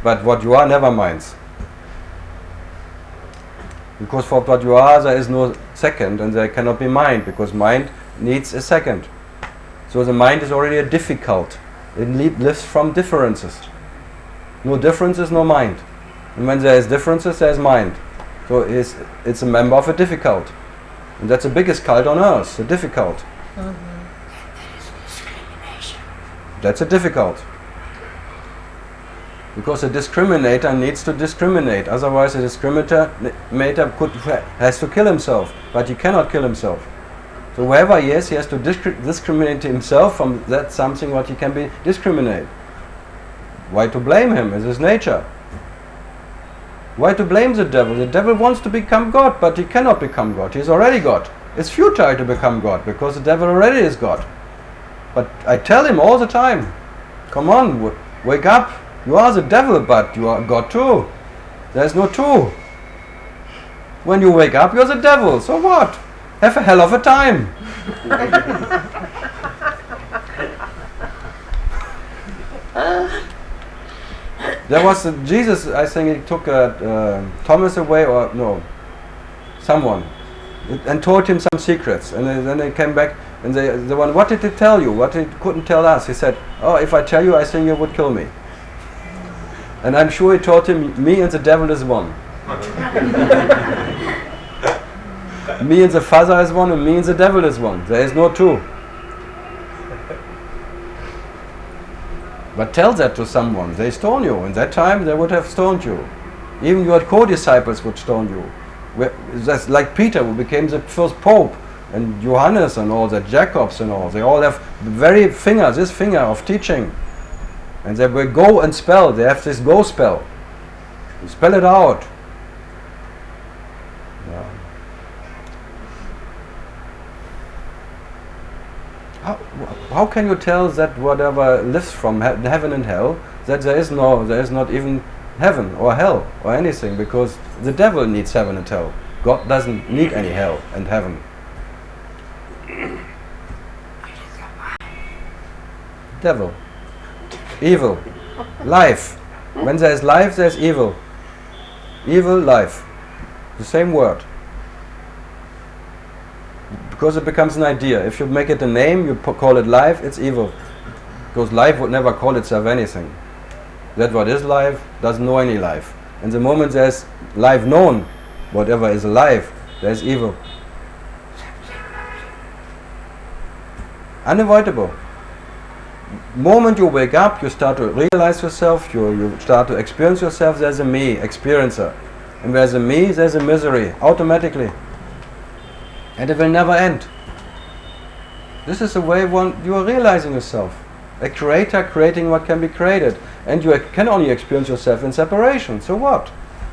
But what you are never minds. Because for what you are, there is no second, and there cannot be mind, because mind needs a second. So the mind is already a difficult. It lives from differences. No differences, no mind. And when there is differences, there is mind. So it's a member of a difficult. And that's the biggest cult on earth, the difficult. There is discrimination. That's a difficult. Because a discriminator needs to discriminate. Otherwise a discriminator has to kill himself. But he cannot kill himself. So wherever he is, he has to discriminate himself from that something what he can be discriminate. Why to blame him? It's his nature. Why to blame the devil? The devil wants to become God, but he cannot become God. He's already God. It's futile to become God, because the devil already is God. But I tell him all the time, come on, wake up. You are the devil, but you are God too. There's no two. When you wake up, you're the devil. So what? Have a hell of a time. There was Jesus, I think he took Thomas away, or no, someone, and told him some secrets. And then they came back, and the one, what did he tell you? What he couldn't tell us? He said, oh, if I tell you, I think you would kill me. And I'm sure he told him, me and the devil is one. Me and the Father is one, and me and the devil is one. There is no two. But tell that to someone, they stone you. In that time, they would have stoned you. Even your co-disciples would stone you. That's like Peter, who became the first pope, and Johannes and all that, Jacobs and all. They all have this finger of teaching. And they will go and spell. They have this go spell. You spell it out. Yeah. How can you tell that whatever lives from heaven and hell, that there is not even heaven or hell or anything, because the devil needs heaven and hell. God doesn't need any hell and heaven. Devil. Evil. Life. When there is life, there is evil. Evil, life. The same word. Because it becomes an idea. If you make it a name, you call it life, it's evil. Because life would never call itself anything. That what is life doesn't know any life. And the moment there's life known, whatever is alive, there's evil. Unavoidable. Moment you wake up, you start to realize yourself, you start to experience yourself, there's a me, experiencer. And where's a me, there's a misery, automatically. And it will never end. This is the way you are realizing yourself. A creator creating what can be created. And you can only experience yourself in separation. So what?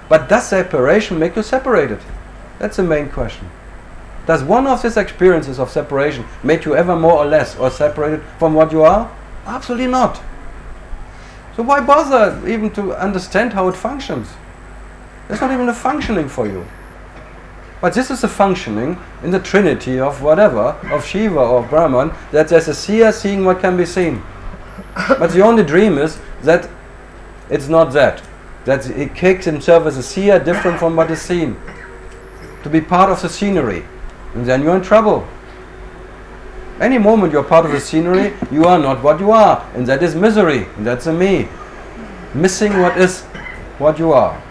But does separation make you separated? That's the main question. Does one of these experiences of separation make you ever more or less or separated from what you are? Absolutely not. So why bother even to understand how it functions? There's not even a functioning for you. But this is a functioning in the trinity of whatever, of Shiva or Brahman, that there's a seer seeing what can be seen. But the only dream is that it's not that. That he kicks himself as a seer different from what is seen. To be part of the scenery. And then you're in trouble. Any moment you're part of the scenery, you are not what you are. And that is misery. And that's a me. Missing what is what you are.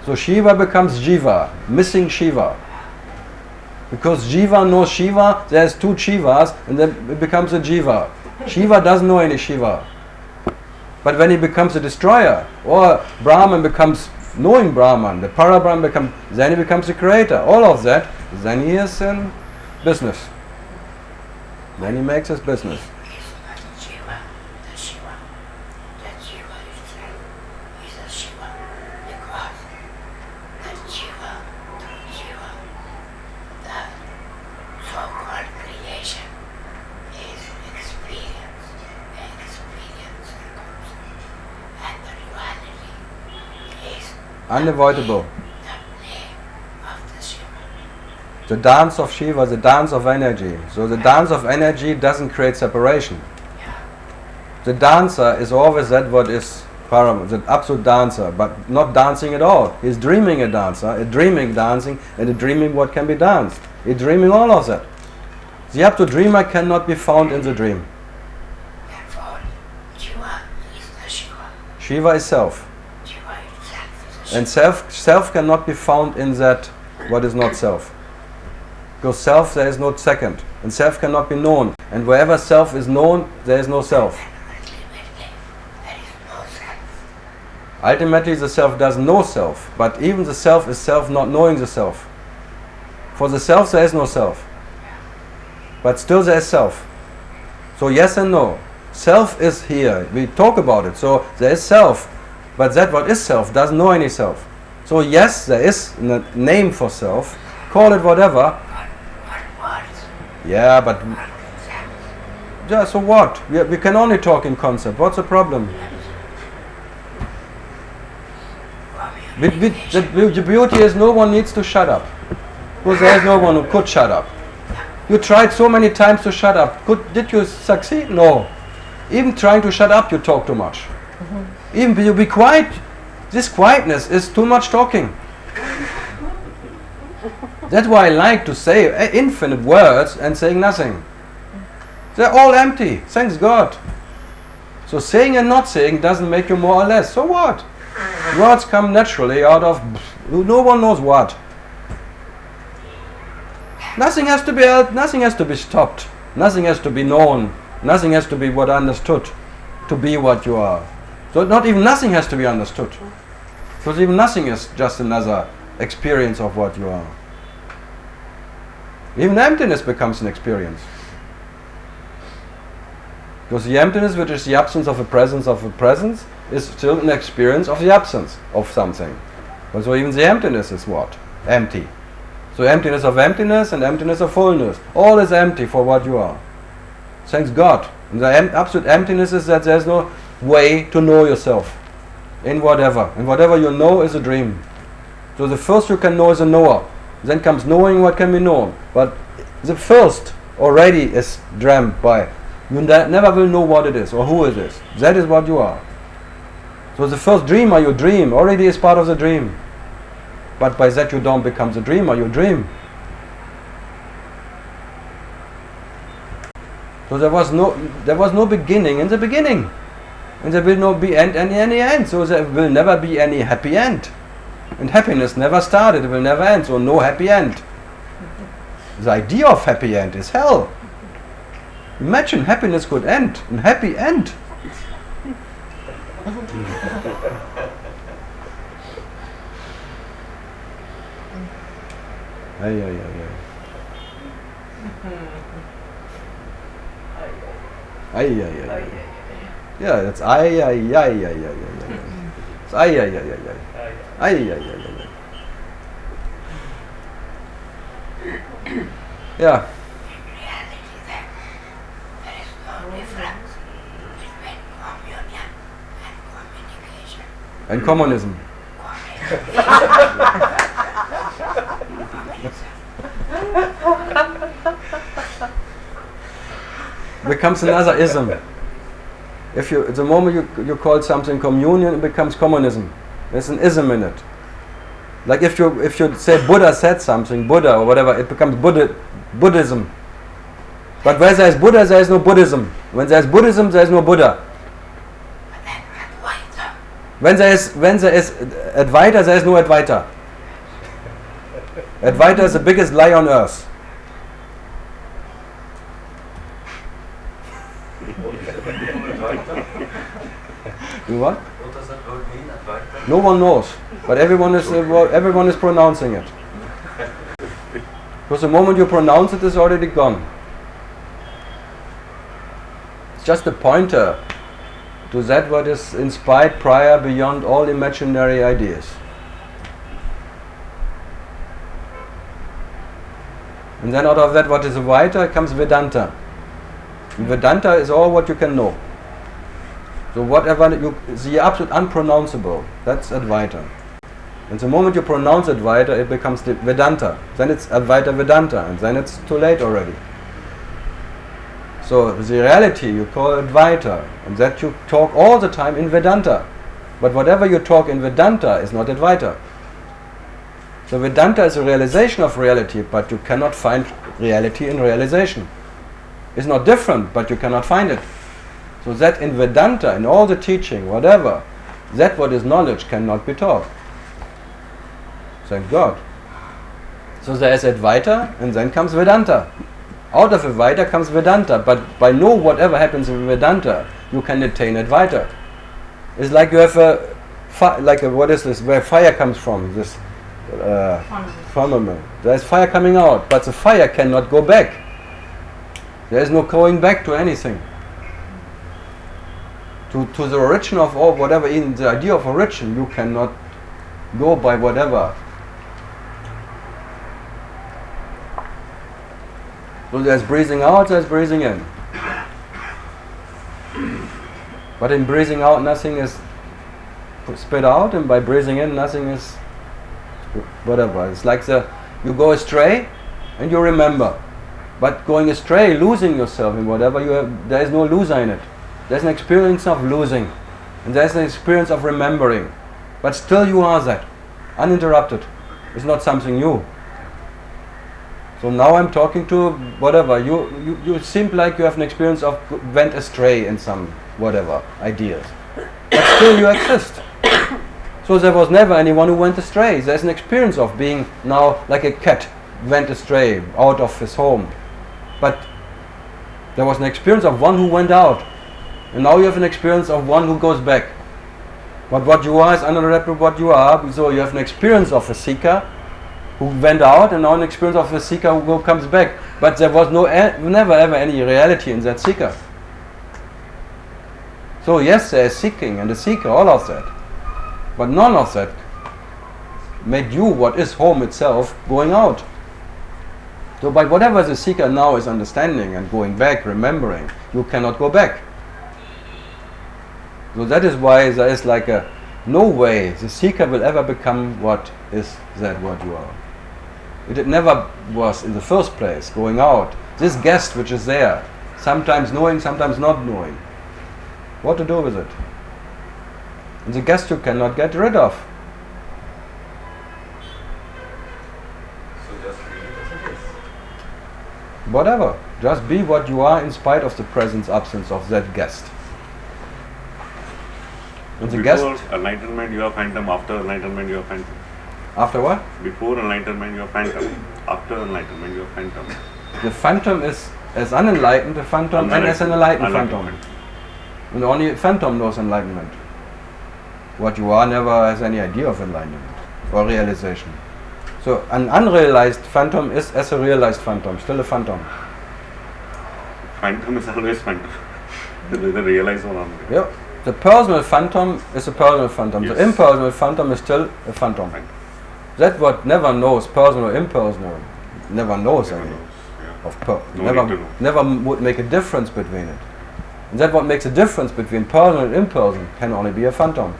So Shiva becomes Jiva, missing Shiva. Because Jiva knows Shiva, there's two Shivas, and then it becomes a Jiva. Shiva doesn't know any Shiva. But when he becomes a destroyer, or Brahman becomes knowing Brahman, the Parabrahman then he becomes the creator. All of that, then he is in business. Then he makes his business. Unavoidable. The dance of Shiva, the dance of energy. So the dance of energy doesn't create separation. The dancer is always that what is paramount, the absolute dancer, but not dancing at all. He's dreaming a dancer, a dreaming dancing, and a dreaming what can be danced. He's dreaming all of that. The absolute dreamer cannot be found in the dream. Shiva is self. And self cannot be found in that what is not self. Because self, there is no second. And self cannot be known. And wherever self is known, there is no self. Ultimately, the self does know self. But even the self is self not knowing the self. For the self, there is no self. But still there is self. So yes and no. Self is here. We talk about it. So there is self, but that what is self doesn't know any self. So yes, there is a name for self. Call it whatever. Yeah, but yeah. So what? We can only talk in concept. What's the problem? The beauty is no one needs to shut up. Because there is no one who could shut up. You tried so many times to shut up. Did you succeed? No. Even trying to shut up, you talk too much. Even you be quiet. This quietness is too much talking. That's why I like to say infinite words and saying nothing. They're all empty. Thanks God. So saying and not saying doesn't make you more or less. So what? Words come naturally out of no one knows what. Nothing has to be held, nothing has to be stopped, nothing has to be known, nothing has to be what understood to be what you are. So not even nothing has to be understood. Because even nothing is just another experience of what you are. Even emptiness becomes an experience. Because the emptiness, which is the absence of a presence, is still an experience of the absence of something. And so even the emptiness is what? Empty. So emptiness of emptiness and emptiness of fullness. All is empty for what you are. Thanks God. And the absolute emptiness is that there is no way to know yourself. In whatever. And whatever you know is a dream. So the first you can know is a knower. Then comes knowing what can be known. But the first already is dreamt by. You never will know what it is or who it is. That is what you are. So the first dreamer you dream already is part of the dream. But by that you don't become the dreamer, you dream. So there was no beginning in the beginning. And there will not be end and any end. So there will never be any happy end. And happiness never started, it will never end. So no happy end. The idea of happy end is hell. Imagine happiness could end. A happy end. Ay, ay, ay, ay. Ay, ay, ay, ay. Yeah, that's ay, ay, ay, ay, ay, ay, ay. It's ay, ay, ay, ay, ay. Ay, ay, ay, ay, ay. Yeah. In reality, there is no difference between communion and communication. And communism. Becomes another ism. If you, the moment you call something communion, it becomes communism. There's an ism in it. Like if you say Buddha said something, Buddha or whatever, it becomes Buddhism. But where there is Buddha, there is no Buddhism. When there is Buddhism, there is no Buddha. When there is Advaita, there is no Advaita. Advaita is the biggest lie on earth. What? What does that word mean, Advaita? No one knows, but everyone is pronouncing it. Because the moment you pronounce it, it's already gone. It's just a pointer to that what is inspired prior beyond all imaginary ideas. And then out of that what is Advaita comes Vedanta. And Vedanta is all what you can know. So whatever the absolute unpronounceable, that's Advaita. And the moment you pronounce Advaita, it becomes the Vedanta. Then it's Advaita Vedanta, and then it's too late already. So the reality you call Advaita, and that you talk all the time in Vedanta. But whatever you talk in Vedanta is not Advaita. So Vedanta is a realization of reality, but you cannot find reality in realization. It's not different, but you cannot find it. So that in Vedanta, in all the teaching, whatever, that what is knowledge cannot be taught. Thank God. So there is Advaita, and then comes Vedanta. Out of Advaita comes Vedanta, but by no whatever happens in Vedanta, you can attain Advaita. It's like you have what is this, where fire comes from, this firmament. There is fire coming out, but the fire cannot go back. There is no going back to anything. To the origin of all, whatever, in the idea of origin, you cannot go by whatever. So there's breathing out, there's breathing in. But in breathing out, nothing is spit out, and by breathing in, nothing is whatever. It's like you go astray and you remember. But going astray, losing yourself in whatever, there is no loser in it. There's an experience of losing, and there's an experience of remembering. But still you are that, uninterrupted. It's not something new. So now I'm talking to whatever, you seem like you have an experience of went astray in some whatever ideas. But still you exist. So there was never anyone who went astray. There's an experience of being now like a cat went astray out of his home. But there was an experience of one who went out. And now you have an experience of one who goes back. But what you are is uninterrupted what you are. So you have an experience of a seeker who went out, and now an experience of a seeker who comes back. But there was never ever any reality in that seeker. So yes, there is seeking and a seeker, all of that. But none of that made you what is home itself going out. So by whatever the seeker now is understanding and going back, remembering, you cannot go back. So that is why there is like no way the seeker will ever become what is that what you are. It never was in the first place, going out. This guest which is there, sometimes knowing, sometimes not knowing. What to do with it? And the guest you cannot get rid of. So just leave it as it is. Whatever. Just be what you are in spite of the presence, absence of that guest. And the Before guest, enlightenment you are phantom, after enlightenment you are phantom. after what? Before enlightenment you are phantom, after enlightenment you are phantom. The phantom is as unenlightened a phantom and as an enlightened phantom. And only phantom knows enlightenment. What you are never has any idea of enlightenment or realization. So an unrealized phantom is as a realized phantom, still a phantom. Phantom is always phantom. Whether realize or not. Yeah. The personal phantom is a personal phantom. Yes. The impersonal phantom is still a phantom. Phantom. That what never knows, personal, impersonal, never knows Never any knows, yeah. of No need to know. never would make a difference between it. And that what makes a difference between personal and impersonal can only be a phantom.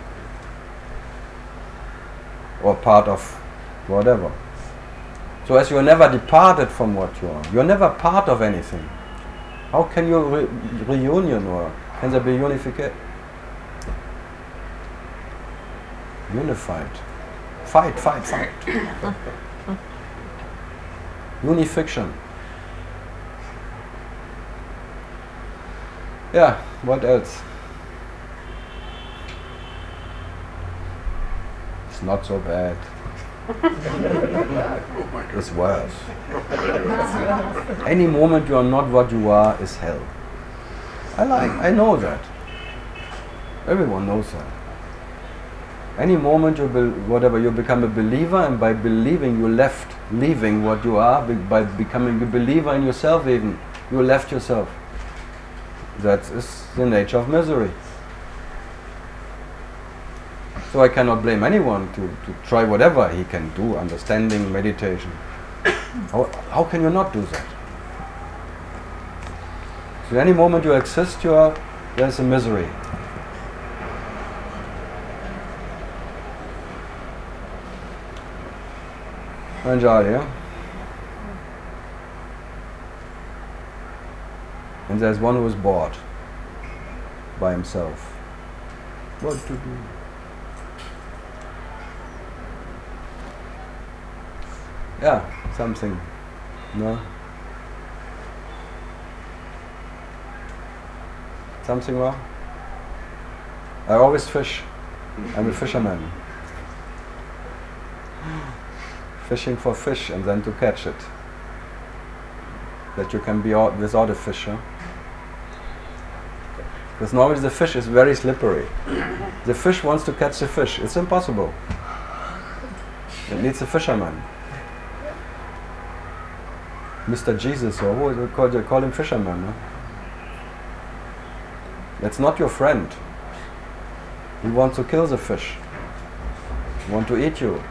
Or part of whatever. So as you are never departed from what you are, you are never part of anything. How can you reunion or can there be unification? Unified. Fight. Unifiction. Yeah, what else? It's not so bad. It's worse. Any moment you are not what you are is hell. I know that. Everyone knows that. Any moment you become a believer, and by believing you leaving what you are, by becoming a believer in yourself even, you left yourself. That is the nature of misery. So I cannot blame anyone to try whatever he can do, understanding, meditation. How can you not do that? So any moment you exist, there's a misery. Anjali, yeah? And there's one who is bored by himself. What to do? Yeah, something. No? Something wrong? I always fish. I'm a fisherman. Fishing for fish and then to catch it. That you can be out without a fish, huh? Because normally the fish is very slippery. The fish wants to catch the fish. It's impossible. It needs a fisherman. Mr. Jesus, or who is it called? You call him fisherman, huh? That's not your friend. He wants to kill the fish. He wants to eat you.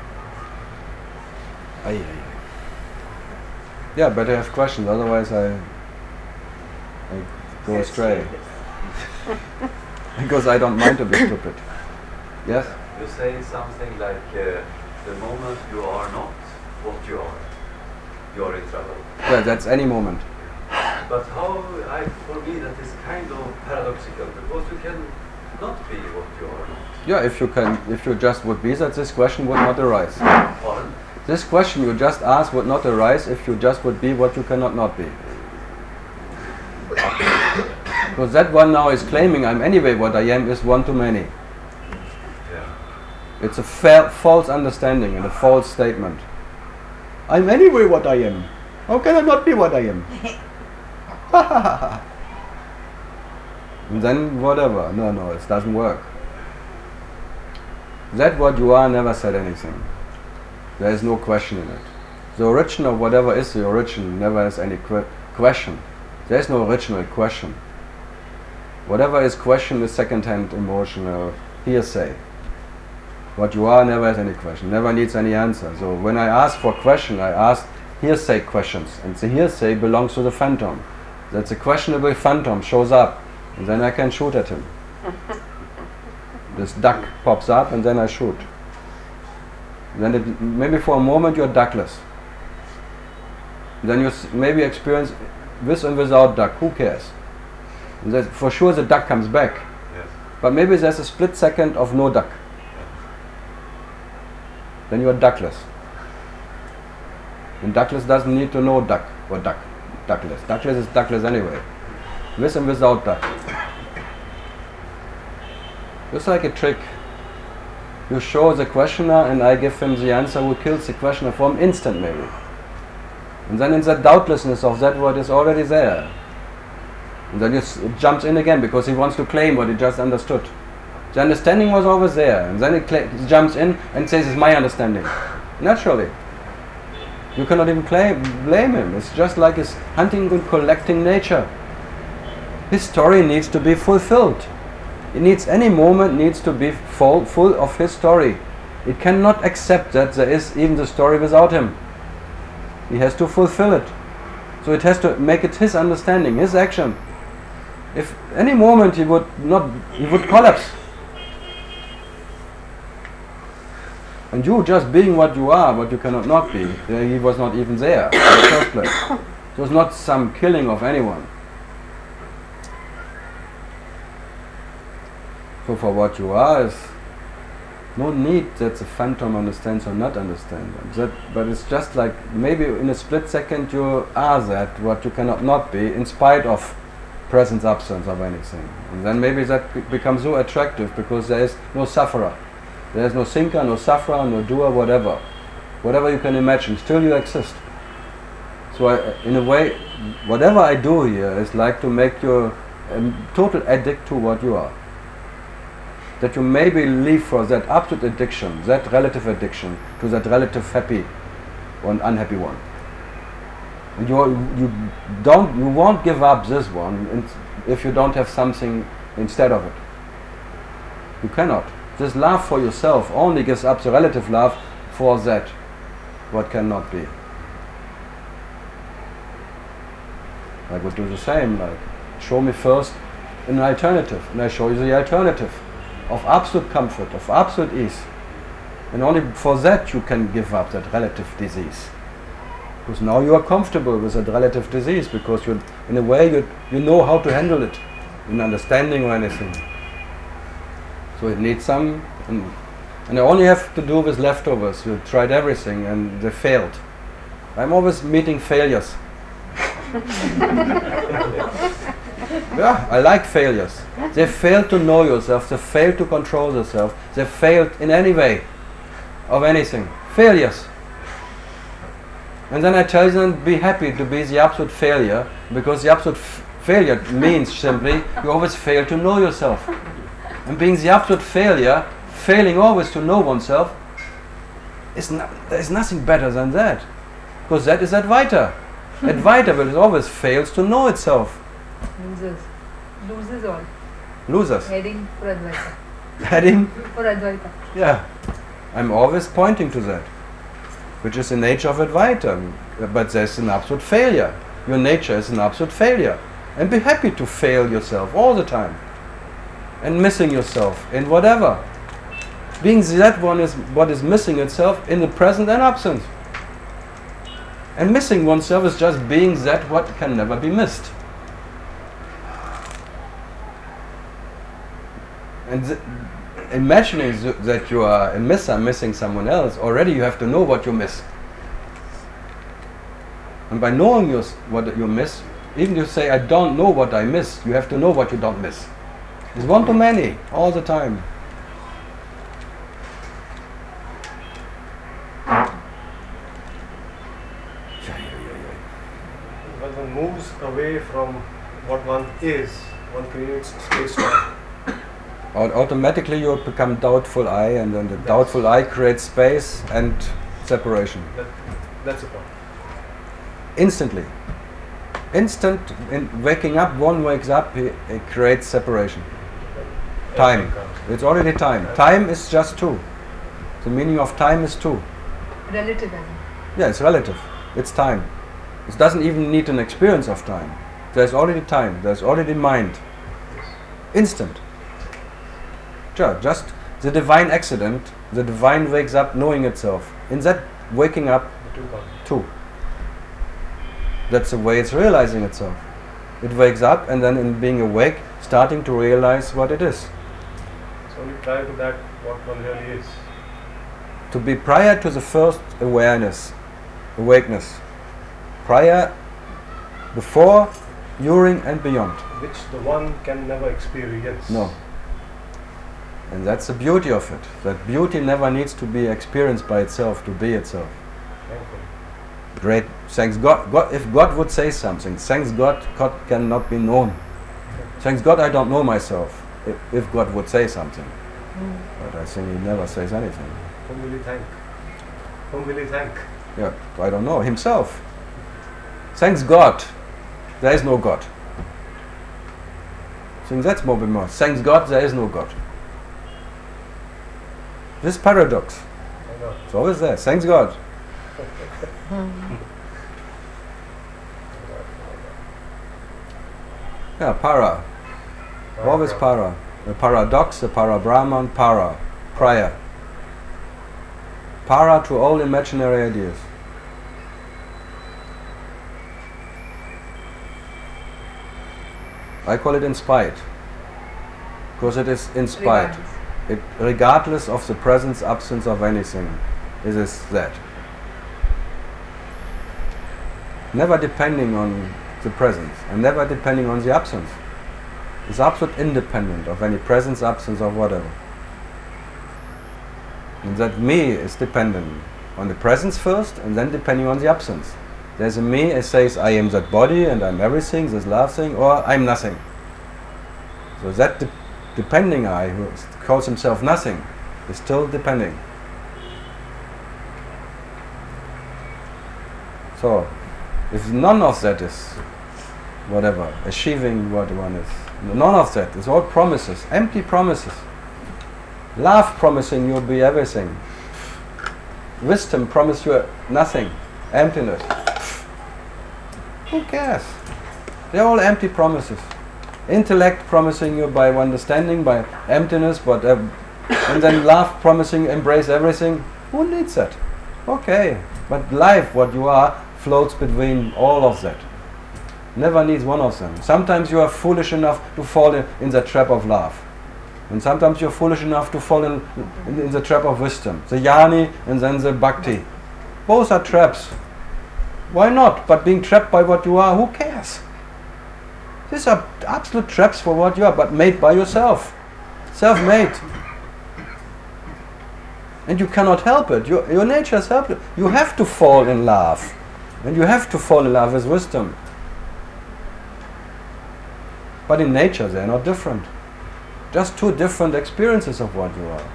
Ay, ay, ay. Yeah, better have questions, otherwise I go astray. Because I don't mind to be stupid. Yes? You say something like, the moment you are not what you are in trouble. Yeah, that's any moment. But for me that is kind of paradoxical, because you can not be what you are not. Yeah, if you just would be that, this question would not arise. Pardon? This question you just asked would not arise if you just would be what you cannot not be. Because that one now is claiming I'm anyway what I am is one too many. Yeah. It's a false understanding and a false statement. I'm anyway what I am. How can I not be what I am? And then whatever. No, it doesn't work. That what you are never said anything. There is no question in it. The origin of whatever is the origin never has any question. There is no original question. Whatever is question is second-hand emotional hearsay. What you are never has any question, never needs any answer. So when I ask for question, I ask hearsay questions, and the hearsay belongs to the phantom. That the questionable phantom shows up, and then I can shoot at him. This duck pops up, and then I shoot. Then maybe for a moment you're duckless. Then you maybe experience with and without duck. Who cares? And that for sure the duck comes back. Yes. But maybe there's a split second of no duck. Then you are duckless. And duckless doesn't need to know duck or duckless. Duckless is duckless anyway. With and without duck. Just like a trick. You show the questioner and I give him the answer who kills the questioner for an instant maybe. And then in the doubtlessness of that what is already there. And then it jumps in again because he wants to claim what he just understood. The understanding was always there, and then it jumps in and says it's my understanding. Naturally. You cannot even blame him. It's just like his hunting and collecting nature. His story needs to be fulfilled. Any moment needs to be full of his story. It cannot accept that there is even the story without him. He has to fulfill it. So it has to make it his understanding, his action. If any moment he would collapse. And you just being what you are, what you cannot not be, he was not even there in the first place. It was not some killing of anyone. So for what you are is no need that the phantom understands or not understand. But it's just like maybe in a split second you are that, what you cannot not be, in spite of presence, absence of anything. And then maybe that becomes so attractive because there is no sufferer. There is no thinker, no sufferer, no doer, whatever. Whatever you can imagine, still you exist. So in a way, whatever I do here is like to make you a total addict to what you are. That you maybe leave for that absolute addiction, that relative addiction, to that relative happy or unhappy one. And you won't give up this one if you don't have something instead of it. You cannot. This love for yourself only gives up the relative love for that, what cannot be. I would do the same, like show me first an alternative, and I show you the alternative of absolute comfort, of absolute ease. And only for that you can give up that relative disease. Because now you are comfortable with that relative disease, because you, in a way you know how to handle it, in understanding or anything. So it needs some, and I only have to do with leftovers. You tried everything and they failed. I'm always meeting failures. Yeah, I like failures. They failed to know yourself, they failed to control yourself, they failed in any way of anything. Failures. And then I tell them, be happy to be the absolute failure, because the absolute failure means simply you always fail to know yourself. And being the absolute failure, failing always to know oneself, there is nothing better than that. Because that is Advaita. Advaita will always fails to know itself. Loses all. Losers. Heading for Advaita. Heading, For Advaita. yeah. I'm always pointing to that, which is the nature of Advaita. But there's an absolute failure. Your nature is an absolute failure. And be happy to fail yourself all the time. And missing yourself in whatever. Being that one is what is missing itself in the present and absent. And missing oneself is just being that what can never be missed. And imagining that you are a misser missing someone else, already you have to know what you miss. And by knowing what you miss, even if you say, I don't know what I miss, you have to know what you don't miss. It's one to many, all the time. When one moves away from what one is, one creates space-time. Automatically you become doubtful I, and then the doubtful I creates space and separation. That's the point. Instantly. Instant in waking up, one wakes up, it creates separation. Time. It's already time. Time is just two. The meaning of time is two. Relativism. Yeah, it's relative. It's time. It doesn't even need an experience of time. There's already time. There's already mind. Instant. Just the divine accident, the divine wakes up knowing itself. In that waking up, two. That's the way it's realizing itself. It wakes up and then in being awake, starting to realize what it is. So only prior to that, what one really is. To be prior to the first awareness, awakeness. Prior, before, during and beyond. Which the one can never experience. No. And that's the beauty of it. That beauty never needs to be experienced by itself, to be itself. Thankful. Great. Thanks God. If God would say something, thanks God, God cannot be known. Thanks God I don't know myself, if God would say something. But I think He never says anything. Whom will He thank? Whom will He thank? Yeah, I don't know. Himself. Thanks God, there is no God. I think that's more. Thanks God, there is no God. This paradox. I know. It's always there. Thanks God. Yeah, para. Always para. The paradox, the para-Brahman, para. Prior. Para to all imaginary ideas. I call it in spite. Because it is in spite. Regardless of the presence, absence of anything, it is that. Never depending on the presence and never depending on the absence. It's absolute independent of any presence, absence of whatever. And that me is dependent on the presence first and then depending on the absence. There's a me that says I am that body and I'm everything, this love thing, or I'm nothing. So that depending I, who calls himself nothing, is still depending. So, if none of that is whatever, achieving what one is, none of that, it's all promises, empty promises. Love promising you'll be everything. Wisdom promise you nothing, emptiness. Who cares? They're all empty promises. Intellect promising you by understanding, by emptiness, but and then love promising you embrace everything. Who needs that? Okay, but life, what you are, floats between all of that. Never needs one of them. Sometimes you are foolish enough to fall in the trap of love. And sometimes you're foolish enough to fall in the trap of wisdom. The jnani and then the bhakti. Both are traps. Why not? But being trapped by what you are, who cares? These are absolute traps for what you are, but made by yourself. Self-made. And you cannot help it. Your nature has helped you. You have to fall in love. And you have to fall in love with wisdom. But in nature they are not different. Just two different experiences of what you are.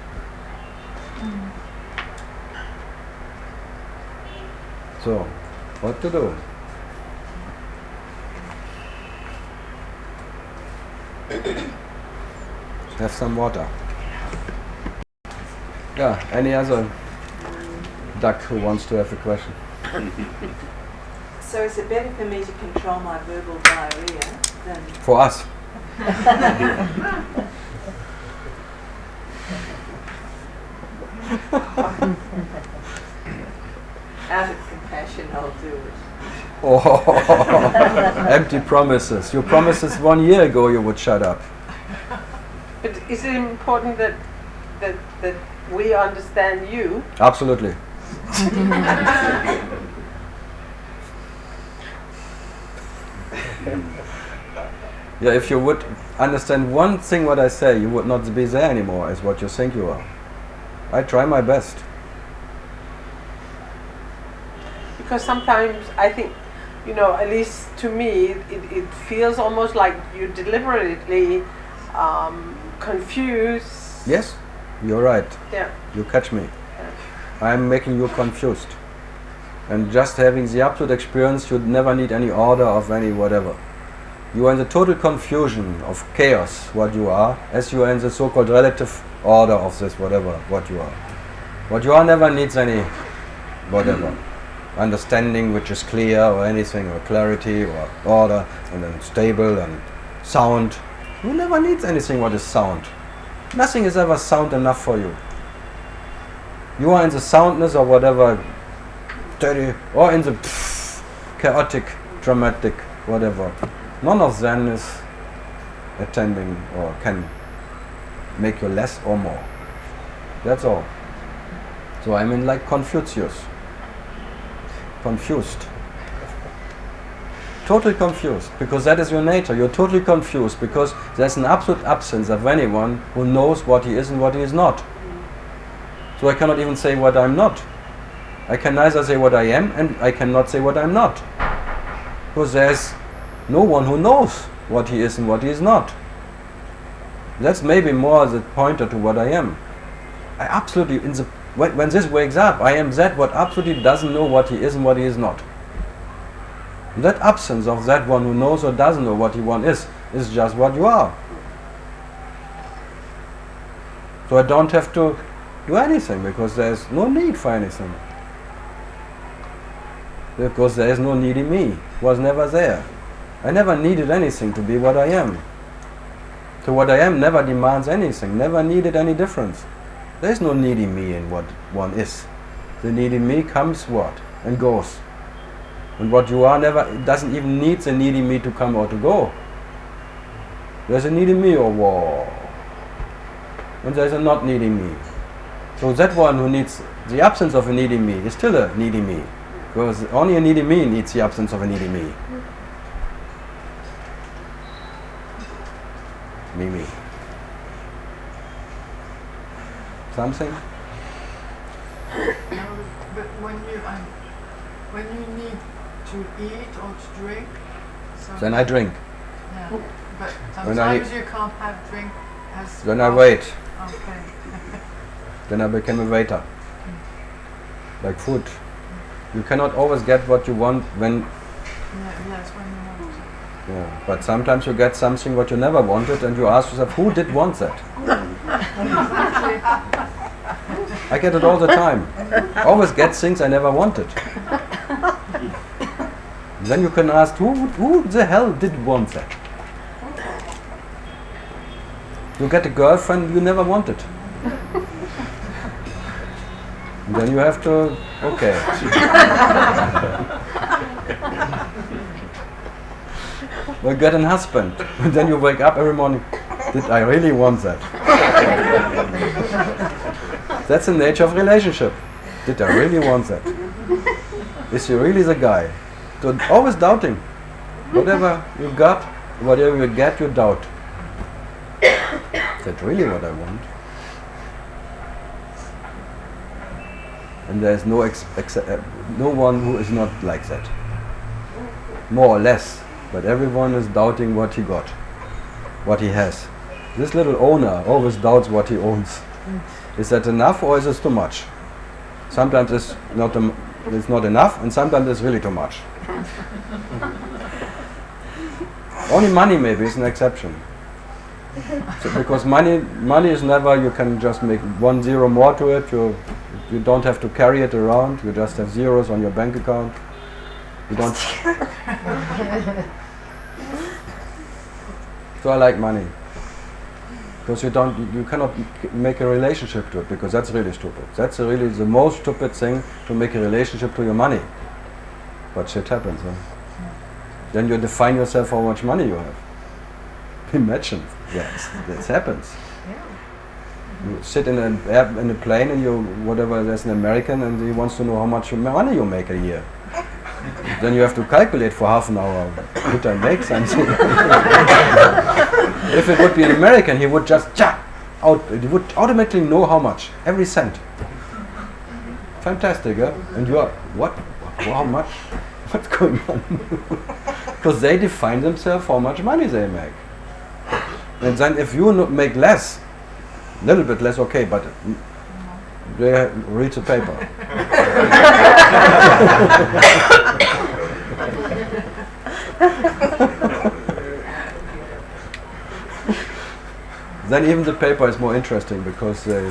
So, what to do? Have some water. Yeah, any other duck who wants to have a question? So is it better for me to control my verbal diarrhea than... For us. Out of compassion, I'll do it. Oh, empty promises. You promised us 1 year ago you would shut up. But is it important that we understand you? Absolutely. Yeah, if you would understand one thing what I say, you would not be there anymore as what you think you are. I try my best. Because sometimes I think, at least to me, it feels almost like you deliberately confuse. Yes, you're right. Yeah. You catch me. I'm making you confused. And just having the absolute experience, you never need any order of any whatever. You are in the total confusion of chaos, what you are, as you are in the so-called relative order of this whatever, what you are. What you are never needs any whatever. Understanding which is clear or anything, or clarity or order, and then stable and sound. You never needs anything what is sound. Nothing is ever sound enough for you. You are in the soundness or whatever, steady, or in the chaotic, dramatic, whatever. None of them is attending or can make you less or more. That's all. So I mean like Confucius. Confused. Totally confused, because that is your nature. You're totally confused because there's an absolute absence of anyone who knows what he is and what he is not. So I cannot even say what I'm not. I can neither say what I am and I cannot say what I'm not. Because there's no one who knows what he is and what he is not. That's maybe more the pointer to what I am. I absolutely, when this wakes up, I am that what absolutely doesn't know what he is and what he is not. That absence of that one who knows or doesn't know what he one is just what you are. So I don't have to do anything because there is no need for anything. Because there is no need in me. It was never there. I never needed anything to be what I am. So what I am never demands anything, never needed any difference. There is no need in me in what one is. The need in me comes what? And goes. And what you are never, it doesn't even need the need in me to come or to go. There's a need in me or whoa. And there's a not need in me. So that one who needs the absence of a need in me is still a need in me. Because only a need in me needs the absence of a need in me. Me. Something? No, but when you need to eat or to drink, Then I drink. Yeah, but When sometimes you can't have drink as Then I wait. Okay. Then I became a waiter. Like food. You cannot always get what you want when... Yes, when you want to. Yeah, but sometimes you get something what you never wanted and you ask yourself, who did want that? I get it all the time. I always get things I never wanted. Then you can ask, who the hell did want that? You get a girlfriend you never wanted. And then you have to, okay. Well, get a husband. And then you wake up every morning, did I really want that? That's the nature of relationship. Did I really want that? Is he really the guy? So always doubting. Whatever you got, whatever you get, you doubt. Is that really what I want? And there is no one who is not like that. More or less. But everyone is doubting what he got, what he has. This little owner always doubts what he owns. Is that enough or is this too much? Sometimes it's not enough and sometimes it's really too much. Only money maybe is an exception. So because money is never, you can just make 1 0 more to it, you don't have to carry it around, you just have zeros on your bank account. You don't. So I like money. Because you cannot make a relationship to it, because that's really stupid. That's really the most stupid thing, to make a relationship to your money. But shit happens, huh? Then you define yourself how much money you have. Imagine, yes, this happens. You sit in a plane and there's an American and he wants to know how much money you make a year. Then you have to calculate for half an hour. Would I make something? If it would be an American, he would just he would automatically know how much, every cent. Fantastic, huh? And you are, what? How much? What's going on? Because they define themselves how much money they make. And then if you make less, a little bit less, okay, but they read the paper. Then even the paper is more interesting, because they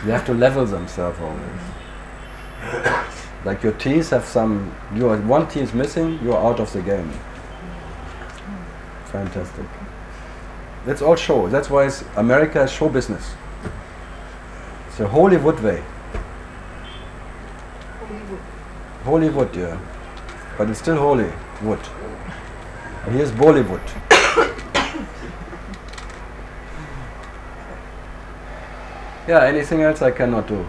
have to level themselves always. Like your teeth have one teeth missing, you're out of the game. Fantastic. That's all show. That's why America is show business. It's a Hollywood way. Hollywood, yeah. But it's still Hollywood. And here's Bollywood. Yeah, anything else I cannot do.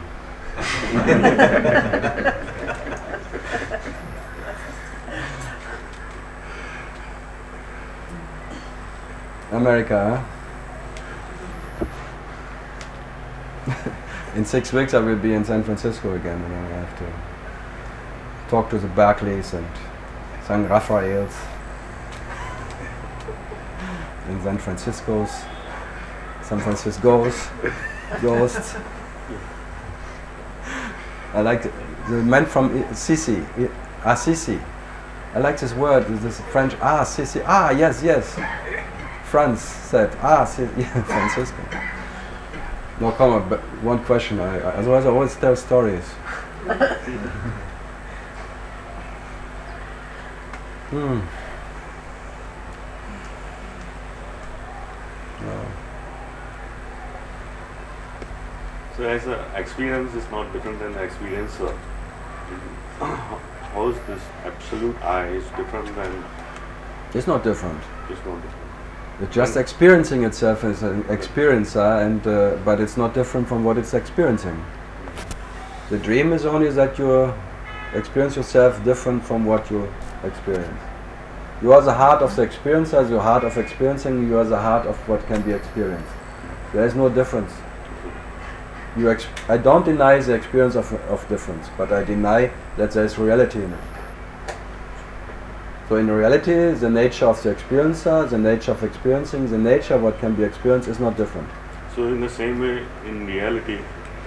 America, huh? In 6 weeks I will be in San Francisco again, and I have to talk to the Barclays and San Rafaels in San Francisco's, ghosts. I like the man from Assisi. I like this word, this French, Assisi, yes. France said, Francisco. No, come on, but one question, otherwise I always tell stories. No. So as an experience is not different than the experiencer, how is this absolute I is different than... It's not different. It's not different. It's just experiencing itself as an experiencer, but it's not different from what it's experiencing. The dream is only that you experience yourself different from what you experience. You are the heart of the experiencer, the heart of experiencing, you are the heart of what can be experienced. There is no difference. I don't deny the experience of difference, but I deny that there is reality in it. So in reality, the nature of the experiencer, the nature of experiencing, the nature of what can be experienced is not different. So in the same way, in reality,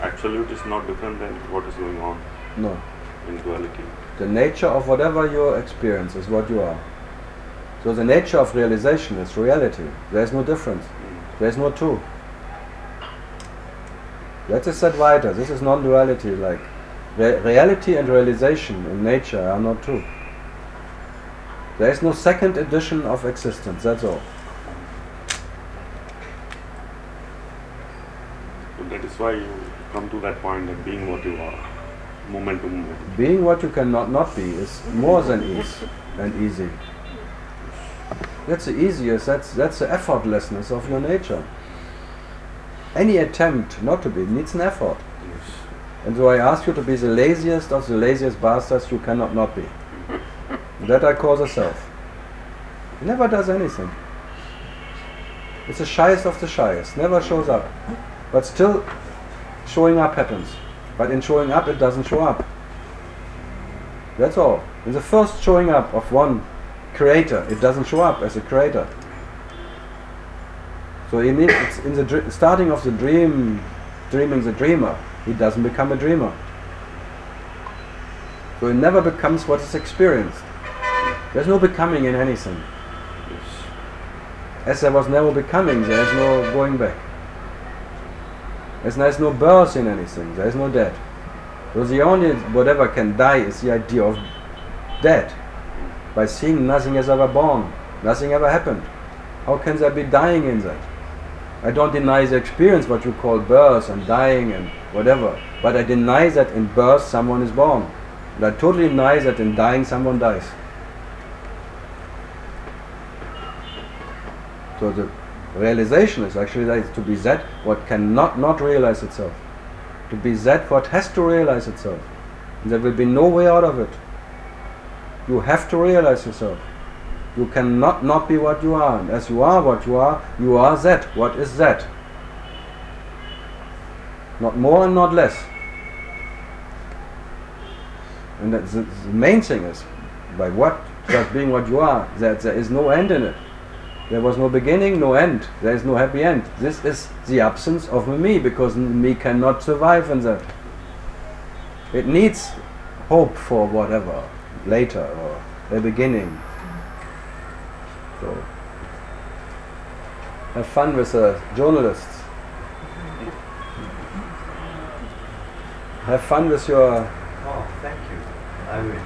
absolute is not different than what is going on. No. In duality. The nature of whatever you experience is what you are. So the nature of realization is reality. There is no difference. There is no two. That is Advaita. This is non-duality. Like reality and realization in nature are not two. There is no second edition of existence. That's all. So that is why you come to that point of being what you are, moment to moment. Being what you cannot not be is more than easy. That's the easiest. That's the effortlessness of your nature. Any attempt not to be needs an effort. Yes. And so I ask you to be the laziest of the laziest bastards you cannot not be. That I call the self. It never does anything. It's the shyest of the shyest. Never shows up. But still showing up happens. But in showing up it doesn't show up. That's all. In the first showing up of one creator, it doesn't show up as a creator. So it's in the starting of the dreaming the dreamer, he doesn't become a dreamer. So it never becomes what is experienced. There's no becoming in anything. As there was never becoming, there is no going back. As there is no birth in anything, there is no death. So the only whatever can die is the idea of death. By seeing nothing is ever born, nothing ever happened. How can there be dying in that? I don't deny the experience, what you call birth and dying and whatever, but I deny that in birth someone is born. And I totally deny that in dying someone dies. So the realization is actually that it's to be that what cannot not realize itself. To be that what has to realize itself. And there will be no way out of it. You have to realize yourself. You cannot not be what you are. And as you are what you are that. What is that? Not more and not less. And that's the main thing is, by what, just being what you are, that there is no end in it. There was no beginning, no end. There is no happy end. This is the absence of me, because me cannot survive in that. It needs hope for whatever, later, or a beginning. So, have fun with the journalists. Have fun with your... Oh, thank you. I will.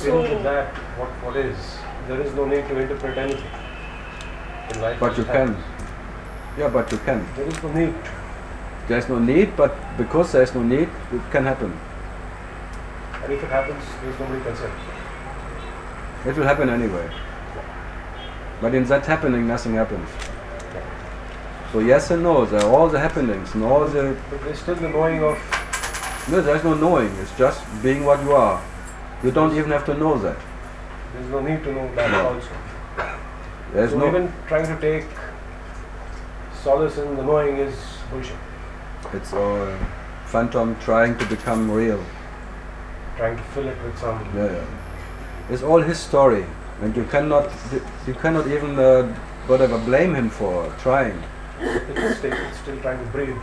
So into that, what is? There is no need to interpret anything in life. But you can. Yeah, but you can. There is no need. There is no need, but because there is no need, it can happen. And if it happens, there is nobody concerned. It will happen anyway. But in that happening, nothing happens. So yes and no, there are all the happenings and all the... But there is still the knowing of... No, there is no knowing. It's just being what you are. You don't even have to know that. There is no need to know that also. There's So no... even trying to take solace in the knowing is bullshit. It's all phantom trying to become real. Trying to fill it with some... Yeah. It's all his story, and you cannot even whatever blame him for trying. It's still trying to breathe.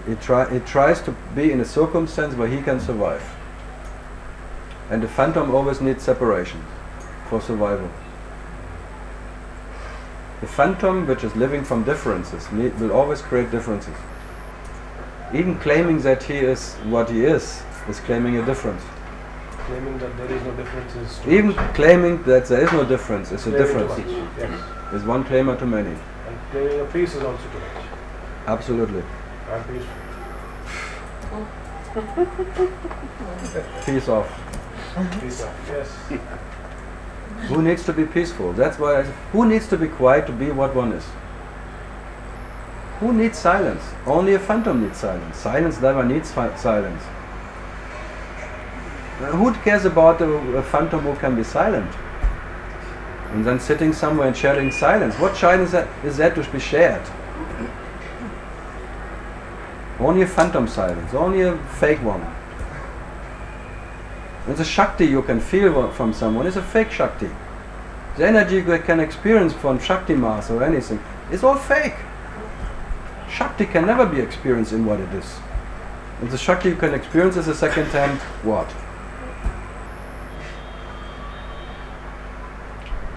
It tries to be in a circumstance where he can survive. And the phantom always needs separation for survival. The phantom, which is living from differences, will always create differences. Even claiming that he is what he is claiming a difference. Claiming that there is no difference is too Even much. claiming that there is no difference is a Claiming difference. too much. Yes. Is one claimer too many. And claiming a peace is also too much. Absolutely. I'm peaceful. Peace off. Peace out. Yes. Who needs to be peaceful? That's why I say, who needs to be quiet to be what one is? Who needs silence? Only a phantom needs silence. Silence never needs silence. Who cares about a phantom who can be silent? And then sitting somewhere and sharing silence. What silence is that to be shared? Only a phantom silence, only a fake one. And the Shakti you can feel from someone is a fake Shakti. The energy you can experience from Shakti Mass or anything is all fake. Shakti can never be experienced in what it is. And the Shakti you can experience is a second-hand what?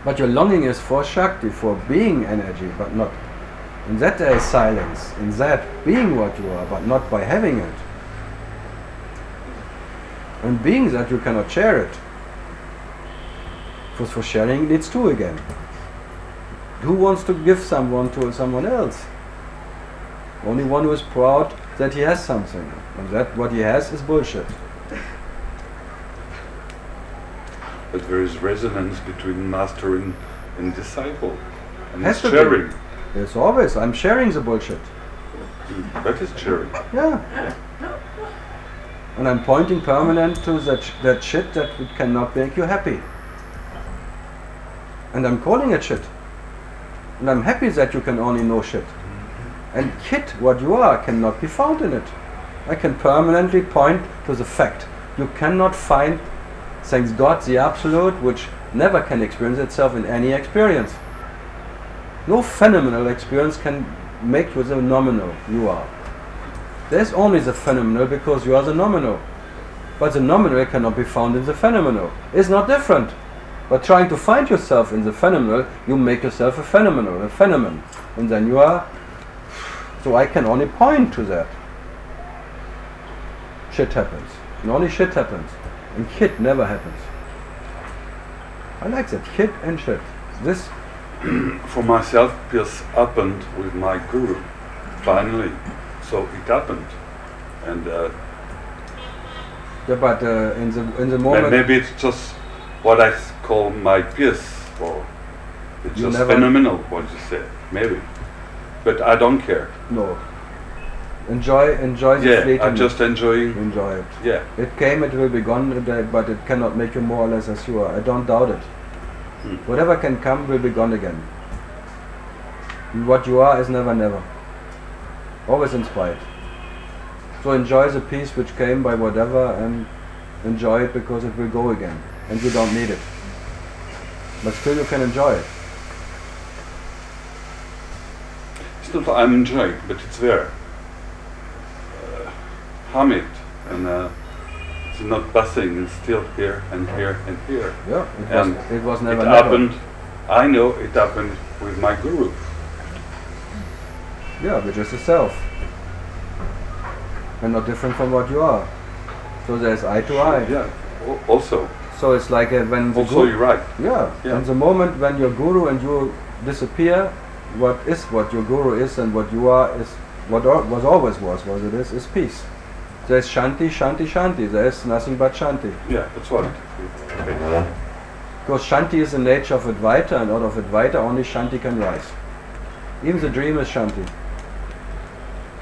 But your longing is for Shakti, for being energy, but not. In that there is silence, in that being what you are, but not by having it. And being that you cannot share it. Because for sharing it needs two again. Who wants to give someone to someone else? Only one who is proud that he has something. And that what he has is bullshit. But there is resonance between master and disciple. And Has it's to be. sharing. It's always, I'm sharing the bullshit. That is sharing. Yeah. And I'm pointing permanent to that shit that cannot make you happy. And I'm calling it shit. And I'm happy that you can only know shit. And shit, what you are, cannot be found in it. I can permanently point to the fact. You cannot find, thanks God, the absolute, which never can experience itself in any experience. No phenomenal experience can make you the nominal you are. There's only the phenomenal because you are the nominal. But the nominal cannot be found in the phenomenal. It's not different. But trying to find yourself in the phenomenal, you make yourself a phenomenon. And then you are... So I can only point to that. Shit happens. And only shit happens. And shit never happens. I like that. Shit and shit. This... For myself, this happened with my guru, finally. So it happened. And yeah, but in the moment... maybe it's just what I call my peace, or it's You just never- phenomenal, what you say, maybe. But I don't care. No. Enjoy the Yeah, fleeting. I'm just enjoying. Enjoy it. Yeah. It came, it will be gone, but it cannot make you more or less as you are. I don't doubt it. Whatever can come will be gone again. And what you are is never, never. Always in spite. So enjoy the peace which came by whatever, and enjoy it because it will go again. And you don't need it. But still you can enjoy it. Still, I'm enjoying, but it's there. Harm it, and it's not passing. It's still here and here and here. Yeah, And it was never, it never. happened. I know it happened with my guru. Yeah, which is the self. And not different from what you are. So there's eye to eye. Yeah, also. So it's like when the Also, you're right. Yeah. Yeah. And the moment when your guru and you disappear, what your guru is and what you are is what always was it is peace. There's shanti, shanti, shanti. There is nothing but shanti. Yeah, that's what. Because shanti is the nature of Advaita, and out of Advaita only shanti can rise. Even the dream is shanti.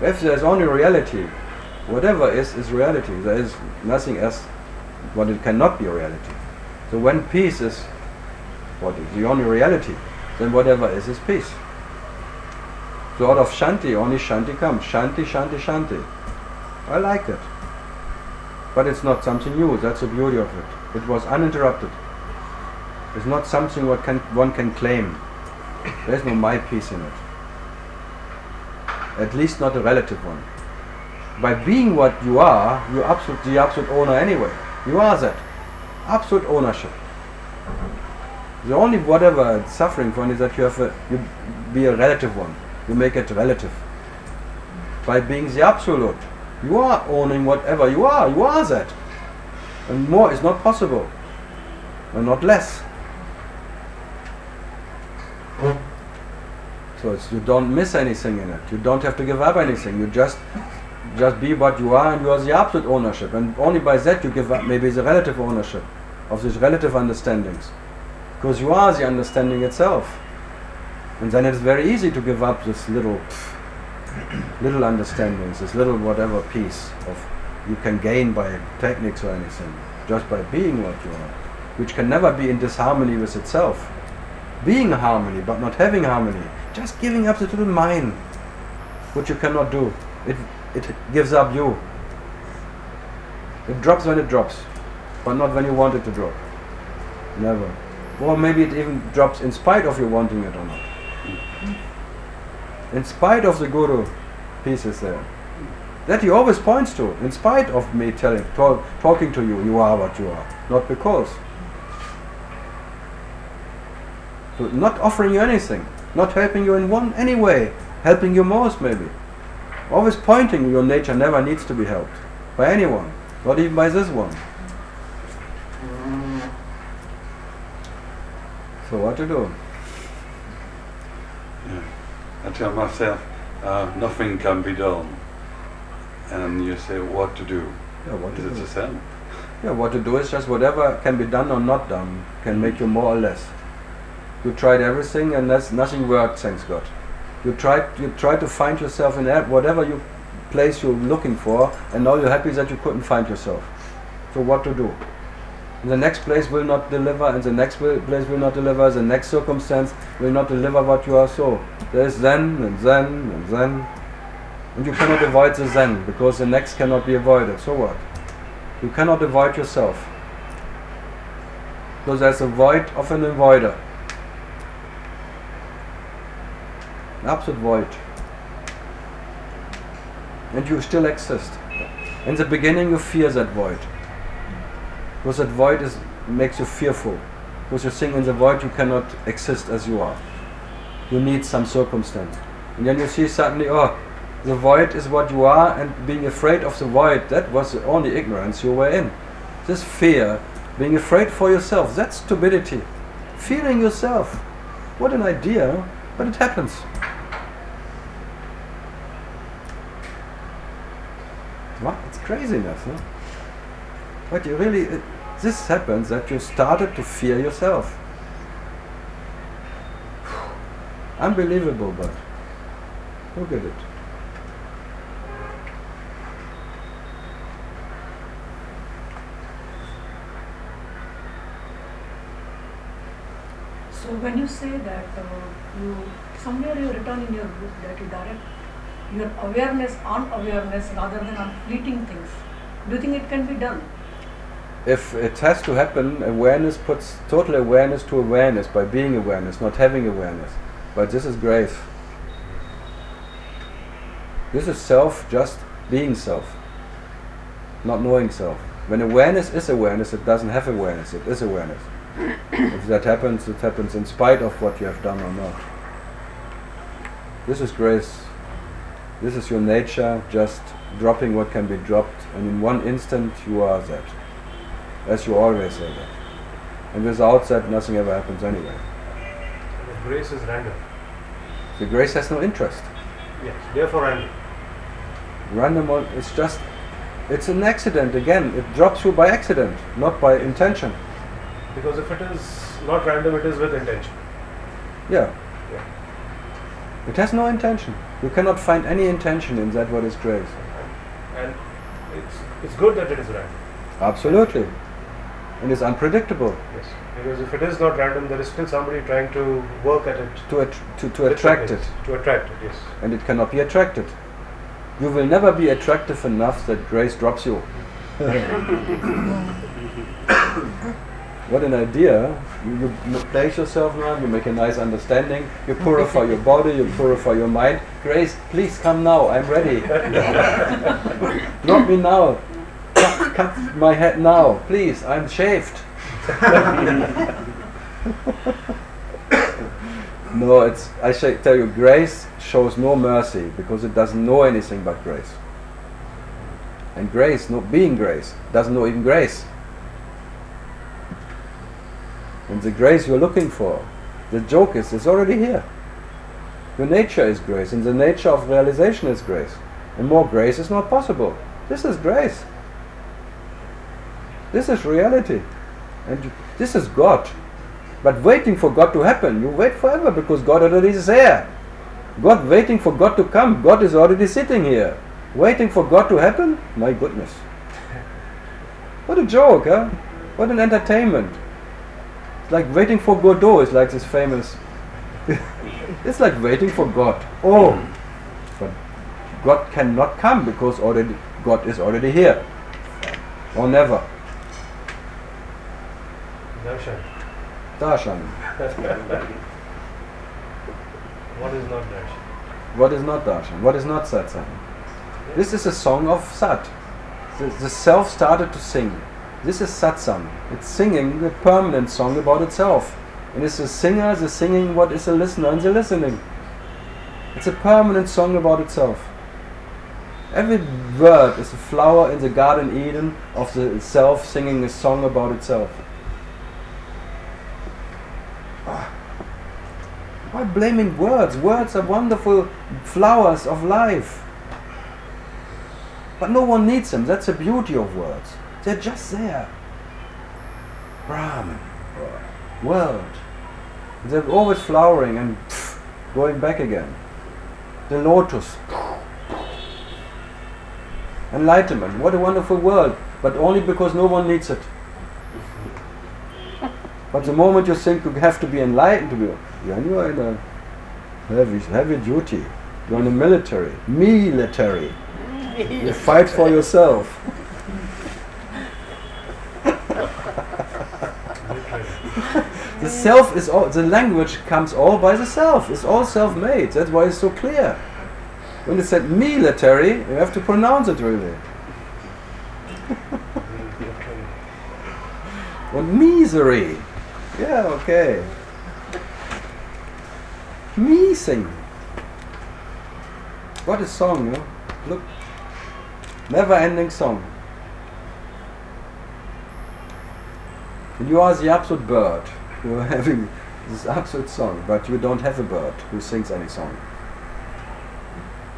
If there's only reality, whatever is reality. There is nothing else what it cannot be reality. So when peace is what is the only reality, then whatever is peace. So out of shanti, only shanti comes. Shanti, shanti, shanti. I like it. But it's not something new. That's the beauty of it. It was uninterrupted. It's not something what one can claim. There's no my peace in it. At least not a relative one. By being what you are, you're the absolute owner anyway. You are that. Absolute ownership. The only whatever suffering from is that you be a relative one. You make it relative. By being the absolute, you are owning whatever you are. You are that. And more is not possible. And not less. So you don't miss anything in it. You don't have to give up anything. You just be what you are, and you are the absolute ownership. And only by that you give up maybe the relative ownership of these relative understandings. Because you are the understanding itself. And then it's very easy to give up this little understandings, this little whatever piece of you can gain by techniques or anything, just by being what you are, which can never be in disharmony with itself. Being harmony, but not having harmony, just giving up the little mine, which you cannot do. It gives up you. It drops when it drops, but not when you want it to drop. Never. Or maybe it even drops in spite of you wanting it or not. In spite of the guru pieces there. That he always points to, in spite of me talking to you, you are what you are, not because. So not offering you anything, not helping you in any way, helping you most maybe. Always pointing your nature never needs to be helped by anyone, not even by this one. So what to do? Yeah. I tell myself, nothing can be done. And you say, what to do? Yeah, what to Is it do? the same? Yeah, what to do is just whatever can be done or not done can make you more or less. You tried everything and nothing worked, thanks God. You tried to find yourself in whatever place you're looking for, and now you're happy that you couldn't find yourself. So what to do? The next place will not deliver, and the next place will not deliver, the next circumstance will not deliver what you are. So there's Zen and Zen and Zen. And you cannot avoid the Zen, because the next cannot be avoided. So what? You cannot avoid yourself. So there's a void of an avoider. An absolute void. And you still exist. In the beginning you fear that void. Because that void makes you fearful. Because you think in the void you cannot exist as you are. You need some circumstance. And then you see suddenly, oh, the void is what you are, and being afraid of the void, that was the only ignorance you were in. This fear, being afraid for yourself, that's stupidity. Fearing yourself. What an idea, but it happens. What? It's craziness, huh? But you really, this happens that you started to fear yourself. Unbelievable, but look at it. So when you say that you somewhere you written in your book that you direct your awareness on awareness rather than on fleeting things, do you think it can be done? If it has to happen, awareness puts total awareness to awareness by being awareness, not having awareness. But this is grace. This is self, just being self, not knowing self. When awareness is awareness, it doesn't have awareness, it is awareness. If that happens, it happens in spite of what you have done or not. This is grace. This is your nature, just dropping what can be dropped, and in one instant you are that. As you always say that. And without that, nothing ever happens anyway. The grace is random. The grace has no interest. Yes, therefore random. Random, it's just, it's an accident again. It drops you by accident, not by intention. Because if it is not random, it is with intention. Yeah. Yeah. It has no intention. You cannot find any intention in that what is grace. And it's good that it is random. Absolutely. And it's unpredictable. Yes. Because if it is not random, there is still somebody trying to work at it. To attract it. To attract it, yes. And it cannot be attracted. You will never be attractive enough that grace drops you. What an idea. You place yourself now, you make a nice understanding, you purify your body, you purify your mind. Grace, please come now, I'm ready. Drop me now. Cut my head now, please, I'm shaved. No, I tell you, grace shows no mercy because it doesn't know anything but grace. And grace, being grace, doesn't know even grace. And the grace you're looking for, the joke is, it's already here. Your nature is grace, and the nature of realization is grace. And more grace is not possible. This is grace. This is reality. And this is God. But waiting for God to happen, you wait forever because God already is there. God waiting for God to come, God is already sitting here. Waiting for God to happen? My goodness. What a joke, huh? What an entertainment. It's like waiting for Godot, is like this famous... It's like waiting for God. Oh! But God cannot come because God is already here. Or never. Darshan. Darshan. What is not darshan? What is not darshan? What is not satsang? This is a song of sat. The self started to sing. This is satsang. It's singing the permanent song about itself. And it's the singer, the singing what is the listener and the listening. It's a permanent song about itself. Every word is a flower in the Garden Eden of the self singing a song about itself. Why blaming words? Words are wonderful flowers of life. But no one needs them. That's the beauty of words. They're just there. Brahman. World. They're always flowering and going back again. The lotus. Enlightenment. What a wonderful world. But only because no one needs it. But the moment you think you have to be enlightened, then you are in a heavy duty. You're in the military. Me-litary. You fight for yourself. The self is all, the language comes all by the self. It's all self-made. That's why it's so clear. When it said military, you have to pronounce it really. Und misery. Yeah, okay. Me sing. What a song, no? Look. Never ending song. And you are the absolute bird. You are having this absolute song, but you don't have a bird who sings any song.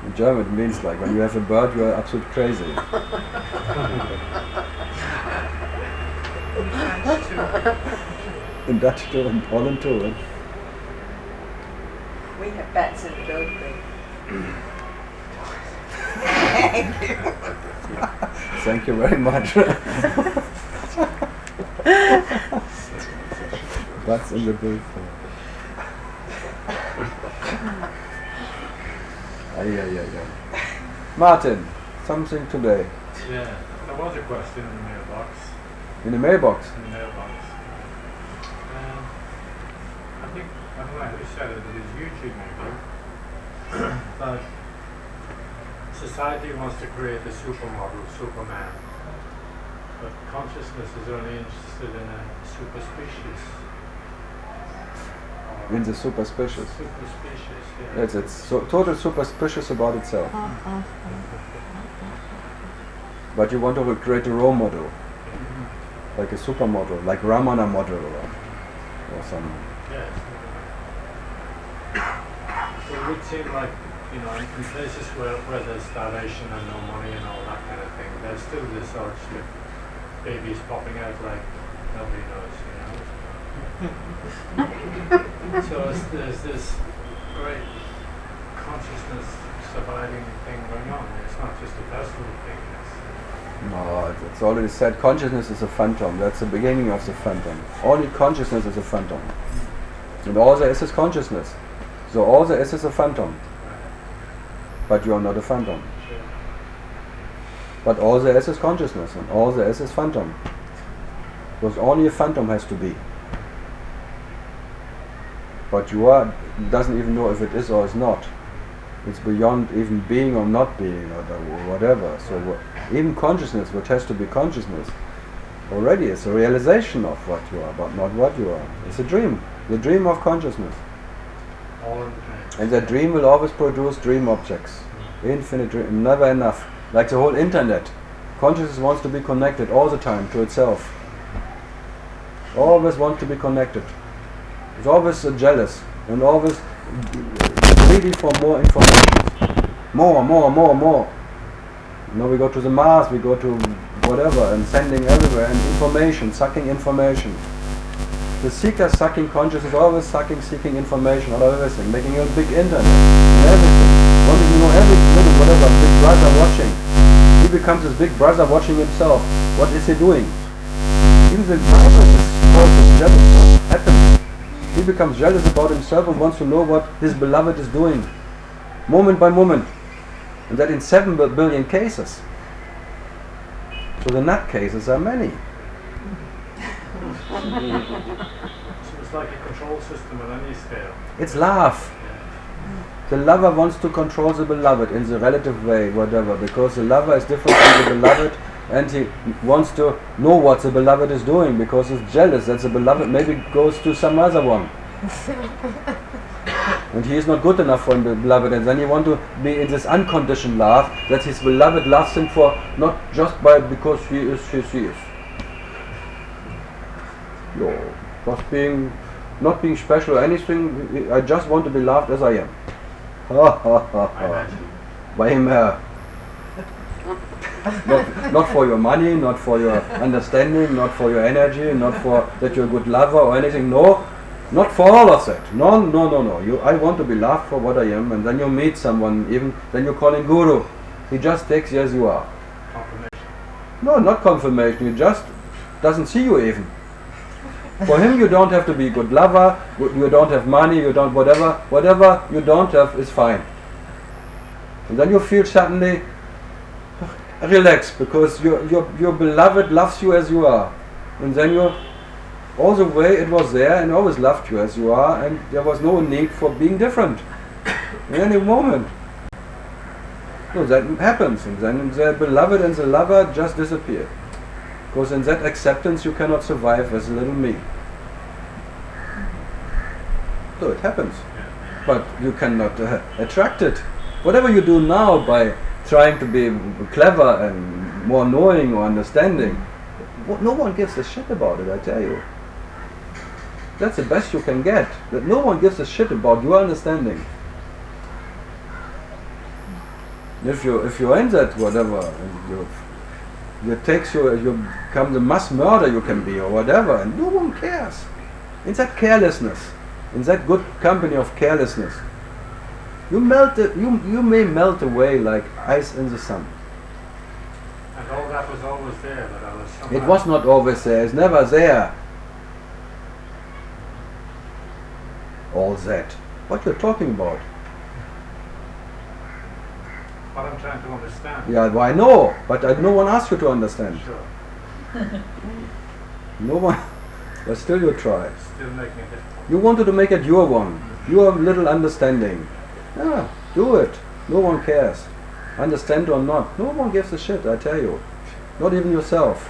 In German it means like when you have a bird you are absolute crazy. In Dutch too, in Holland too. Eh? We have bats in the building. Thank you very much. What's in the bill for? Martin, something today. Yeah, there was a question in the mailbox. In the mailbox? In the mailbox. I think, I don't know who said it, it is YouTube maybe. But society wants to create a supermodel, Superman. But consciousness is only interested in a super species. In the superstitious. Super species, yeah. Yes, it's so totally superstitious about itself. But you want to create a role model, like a supermodel, like Ramana model or some. Yes. So it would seem like, you know, in places where there's starvation and no money and all that kind of thing, there's still this urge to babies popping out like nobody knows, you know. So there's this great consciousness surviving thing going on. It's not just a personal thing. No, it's already said consciousness is a phantom. That's the beginning of the phantom. Only consciousness is a phantom. And all there is consciousness. So all there is a phantom. But you are not a phantom. But all there is consciousness, and all there is phantom. Because only a phantom has to be. But you are doesn't even know if it is or is not. It's beyond even being or not being or whatever. So even consciousness, which has to be consciousness, already is a realization of what you are, but not what you are. It's a dream. The dream of consciousness. And that dream will always produce dream objects. Infinite dream, never enough. Like the whole internet. Consciousness wants to be connected all the time to itself. Always wants to be connected. It's always jealous and always greedy for more information. More. Now we go to the Mars, we go to whatever, and sending everywhere, and information, sucking information. The seeker sucking consciousness, always seeking information out of everything, making a big internet and everything. Wanting to know every little whatever, big brother watching. He becomes this big brother watching himself. What is he doing? Even the virus is also jealous. What happens? He becomes jealous about himself and wants to know what his beloved is doing, moment by moment. And that in 7 billion cases. So the nut cases are many. So it's like a control system on any scale. It's love. The lover wants to control the beloved in the relative way, whatever, because the lover is different from the beloved, and he wants to know what the beloved is doing because he's jealous that the beloved maybe goes to some other one. And he is not good enough for the beloved, and then he wants to be in this unconditioned love that his beloved loves him for, not just because he is. No, just not being special or anything. I just want to be loved as I am. By him. Not for your money, not for your understanding, not for your energy, not for that you're a good lover or anything. No, not for all of that. No. I want to be loved for what I am, and then you meet someone, even then you call him guru. He just takes you as you are. Confirmation. No, not confirmation. He just doesn't see you even. For him, you don't have to be a good lover. You don't have money. You don't whatever you don't have is fine. And then you feel suddenly relaxed because your beloved loves you as you are, and then you all the way it was there and always loved you as you are, and there was no need for being different in any moment. So that happens, and then the beloved and the lover just disappear. Because in that acceptance you cannot survive as a little me. So it happens. But you cannot attract it. Whatever you do now by trying to be clever and more knowing or understanding, no one gives a shit about it, I tell you. That's the best you can get. That no one gives a shit about your understanding. If you're in that whatever, and you become the mass murder you can be or whatever, and no one cares. In that carelessness, in that good company of carelessness, you may melt away like ice in the sun. And all that was always there, but I was somehow... It was not always there, it's never there. All that. What you're talking about? What I'm trying to understand. Yeah, well, I know, but no one asked you to understand. Sure. No one, but still you try. Still making it difficult. You wanted to make it your one, your little understanding. Yeah, do it. No one cares. Understand or not, no one gives a shit, I tell you. Not even yourself.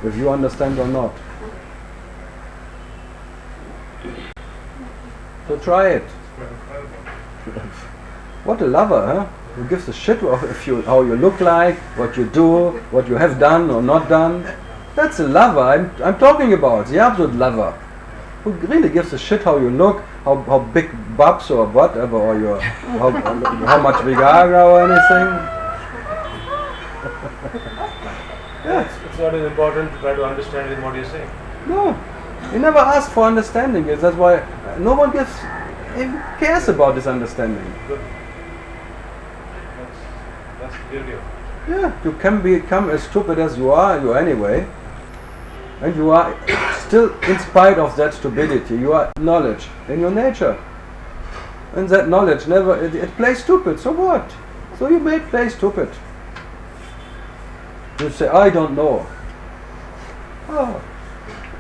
If you understand or not. So try it. What a lover, huh? Who gives a shit how you look like, what you do, what you have done or not done. That's a lover I'm talking about, the absolute lover. Who really gives a shit how you look, how big bubs or whatever, or your how much Viagra or anything. Yeah, it's not as important to try to understand what you're saying. No, you never ask for understanding. That's why no one even cares about this understanding. Good. That's the beauty of it. Yeah, you can become as stupid as you are anyway. And you are still, in spite of that stupidity, you are knowledge in your nature. And that knowledge it plays stupid, so what? So you may play stupid. You say, I don't know. Oh.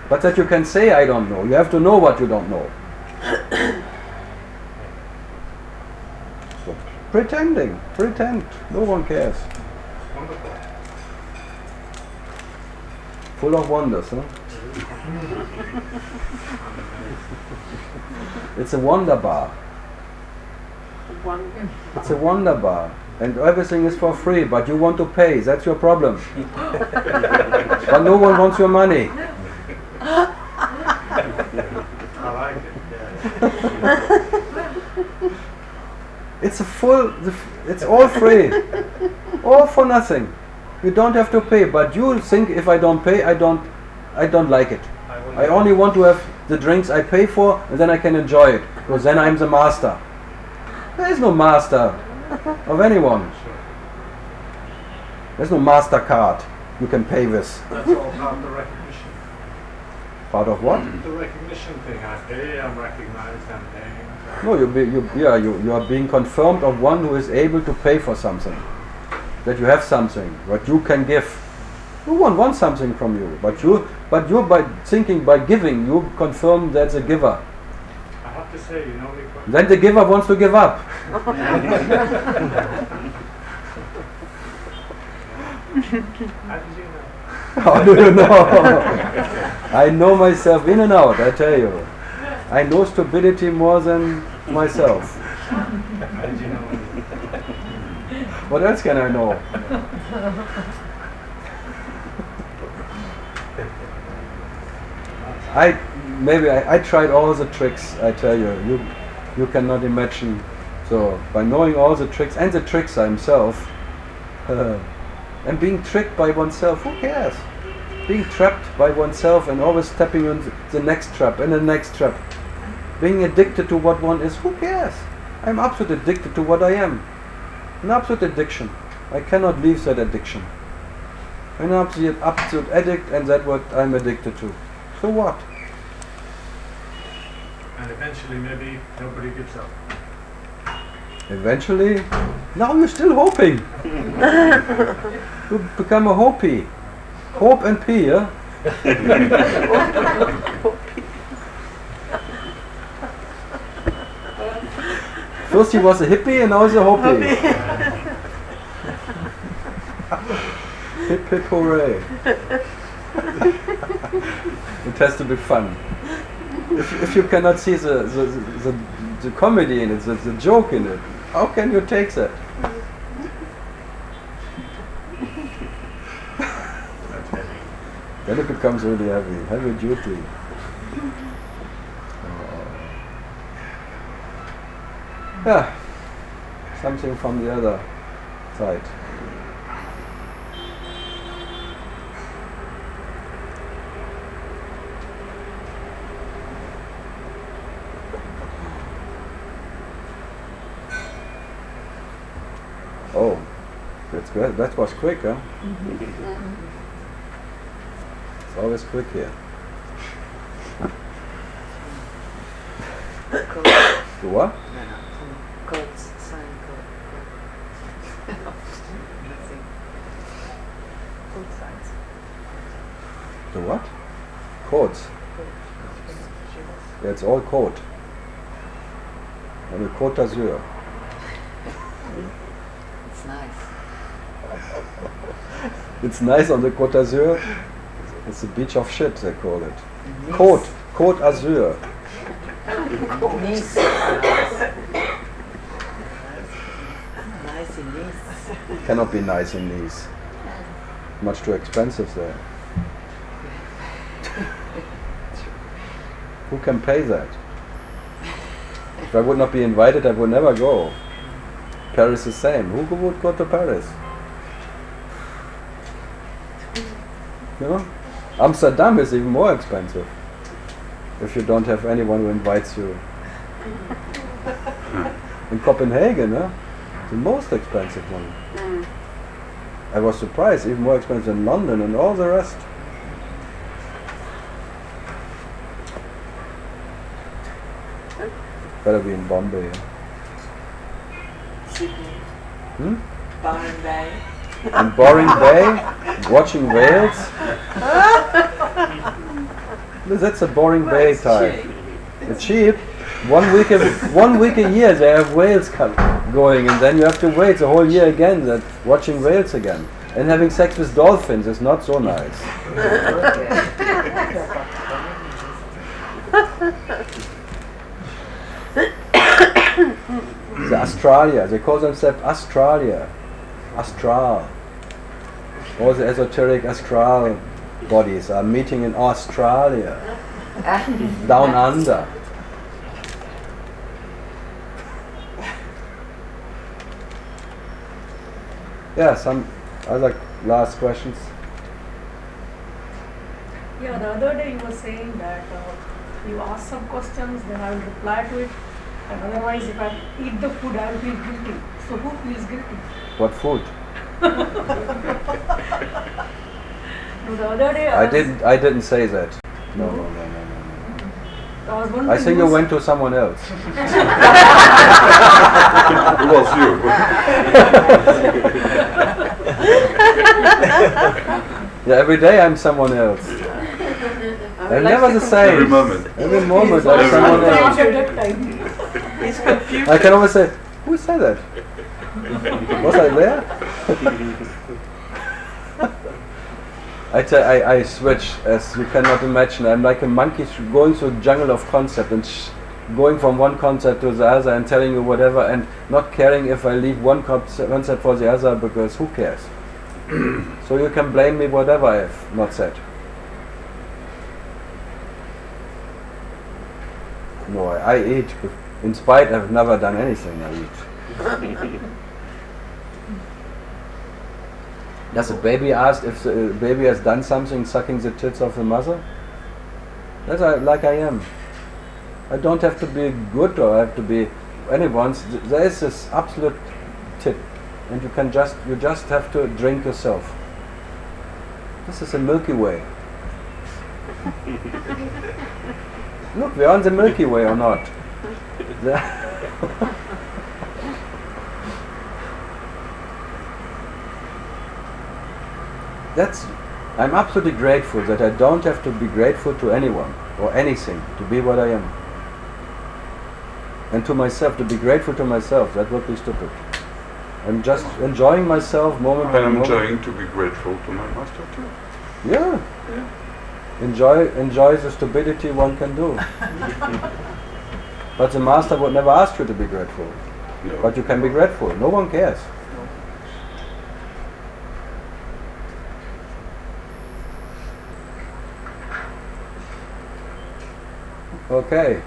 But that you can say, I don't know. You have to know what you don't know. So, pretend. No one cares. Wonderful. Full of wonders, huh? It's a wonder bar. It's a wonder bar. And everything is for free, but you want to pay. That's your problem. But no one wants your money. I like it, yeah. It's all free. All for nothing. You don't have to pay, but you think if I don't pay, I don't like it. I only want to have the drinks I pay for, and then I can enjoy it, because then I'm the master. There is no master of anyone. There's no MasterCard you can pay with. That's all part of the recognition. Part of what? The recognition thing. I pay, I'm recognized, I'm paying. No, you are being confirmed of one who is able to pay for something. That you have something, what you can give. No one wants something from you, but you by giving, you confirm that's a giver. I have to say, Then the giver wants to give up. How did you know? How do you know? I know myself in and out, I tell you. I know stupidity more than myself. How did you know? What else can I know? I tried all the tricks, I tell you. You cannot imagine. So by knowing all the tricks and the trickster himself, and being tricked by oneself, who cares? Being trapped by oneself and always stepping on the next trap and the next trap. Being addicted to what one is, who cares? I'm absolutely addicted to what I am. An absolute addiction. I cannot leave that addiction. I'm an absolute addict, and that's what I'm addicted to. So what? And eventually maybe nobody gives up. Eventually? Now you're still hoping. You become a hopey. Hope and pee, yeah? First he was a hippie and now he's a hopey. Hip hip hooray. It has to be fun. If you cannot see the comedy in it, the joke in it, how can you take that? Then it becomes really heavy duty. Yeah, something from the other side. Oh, that's good. That was quick, huh? It's always quick here. The what? Codes, sign code. Nothing. Code signs. The what? Codes. Yeah, it's all code. And the Côte d'Azur. It's nice. It's nice on the Côte d'Azur. It's the beach of shit, they call it. Nice. Côte d'Azur. Nice. Nice in Nice. Cannot be nice in Nice. Much too expensive there. Who can pay that? If I would not be invited, I would never go. Paris is the same. Who would go to Paris? You know? Amsterdam is even more expensive. If you don't have anyone who invites you. In Copenhagen, huh? The most expensive one. I was surprised, even more expensive than London and all the rest. Better be in Bombay. Hmm? Boring Bay. In Boring Bay, watching whales. That's a Boring Bay type. It's cheap. 1 week a year they have whales going, and then you have to wait the whole year again. That watching whales again, and having sex with dolphins is not so nice. The Australia, they call themselves Australia, Astral. All the esoteric astral bodies are meeting in Australia, down under. Yeah, some other last questions. Yeah, the other day you were saying that you ask some questions, then I will reply to it, and otherwise if I eat the food, I will feel guilty. So who feels guilty? What food? No, the other day I didn't say that. No. I was wondering. I think you went to someone else. It was you. Yeah, every day I'm someone else. I'm never the same. Every moment. Every moment I'm someone else. He's confused. I can always say, who said that? Was I there? I switch, as you cannot imagine. I'm like a monkey going through a jungle of concepts and going from one concept to the other and telling you whatever and not caring if I leave one concept for the other, because who cares? So you can blame me whatever I have not said. No, I eat. In spite, I've never done anything. I eat. Does a baby ask if the baby has done something, sucking the tits of the mother? That's like I am. I don't have to be good or I have to be anyone's. There is this absolute tit, and you just have to drink yourself. This is the Milky Way. Look, we're on the Milky Way or not? I'm absolutely grateful that I don't have to be grateful to anyone or anything to be what I am. And to myself, to be grateful to myself, that would be stupid. I'm just enjoying myself moment by I'm moment. enjoying to be grateful to my master too. Yeah. Yeah. Enjoy the stupidity one can do. But the master would never ask you to be grateful. No. But you can be grateful. No one cares. Okay.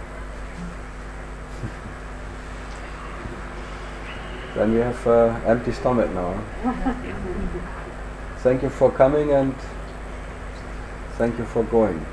Then we have empty stomach now. Thank you for coming and thank you for going.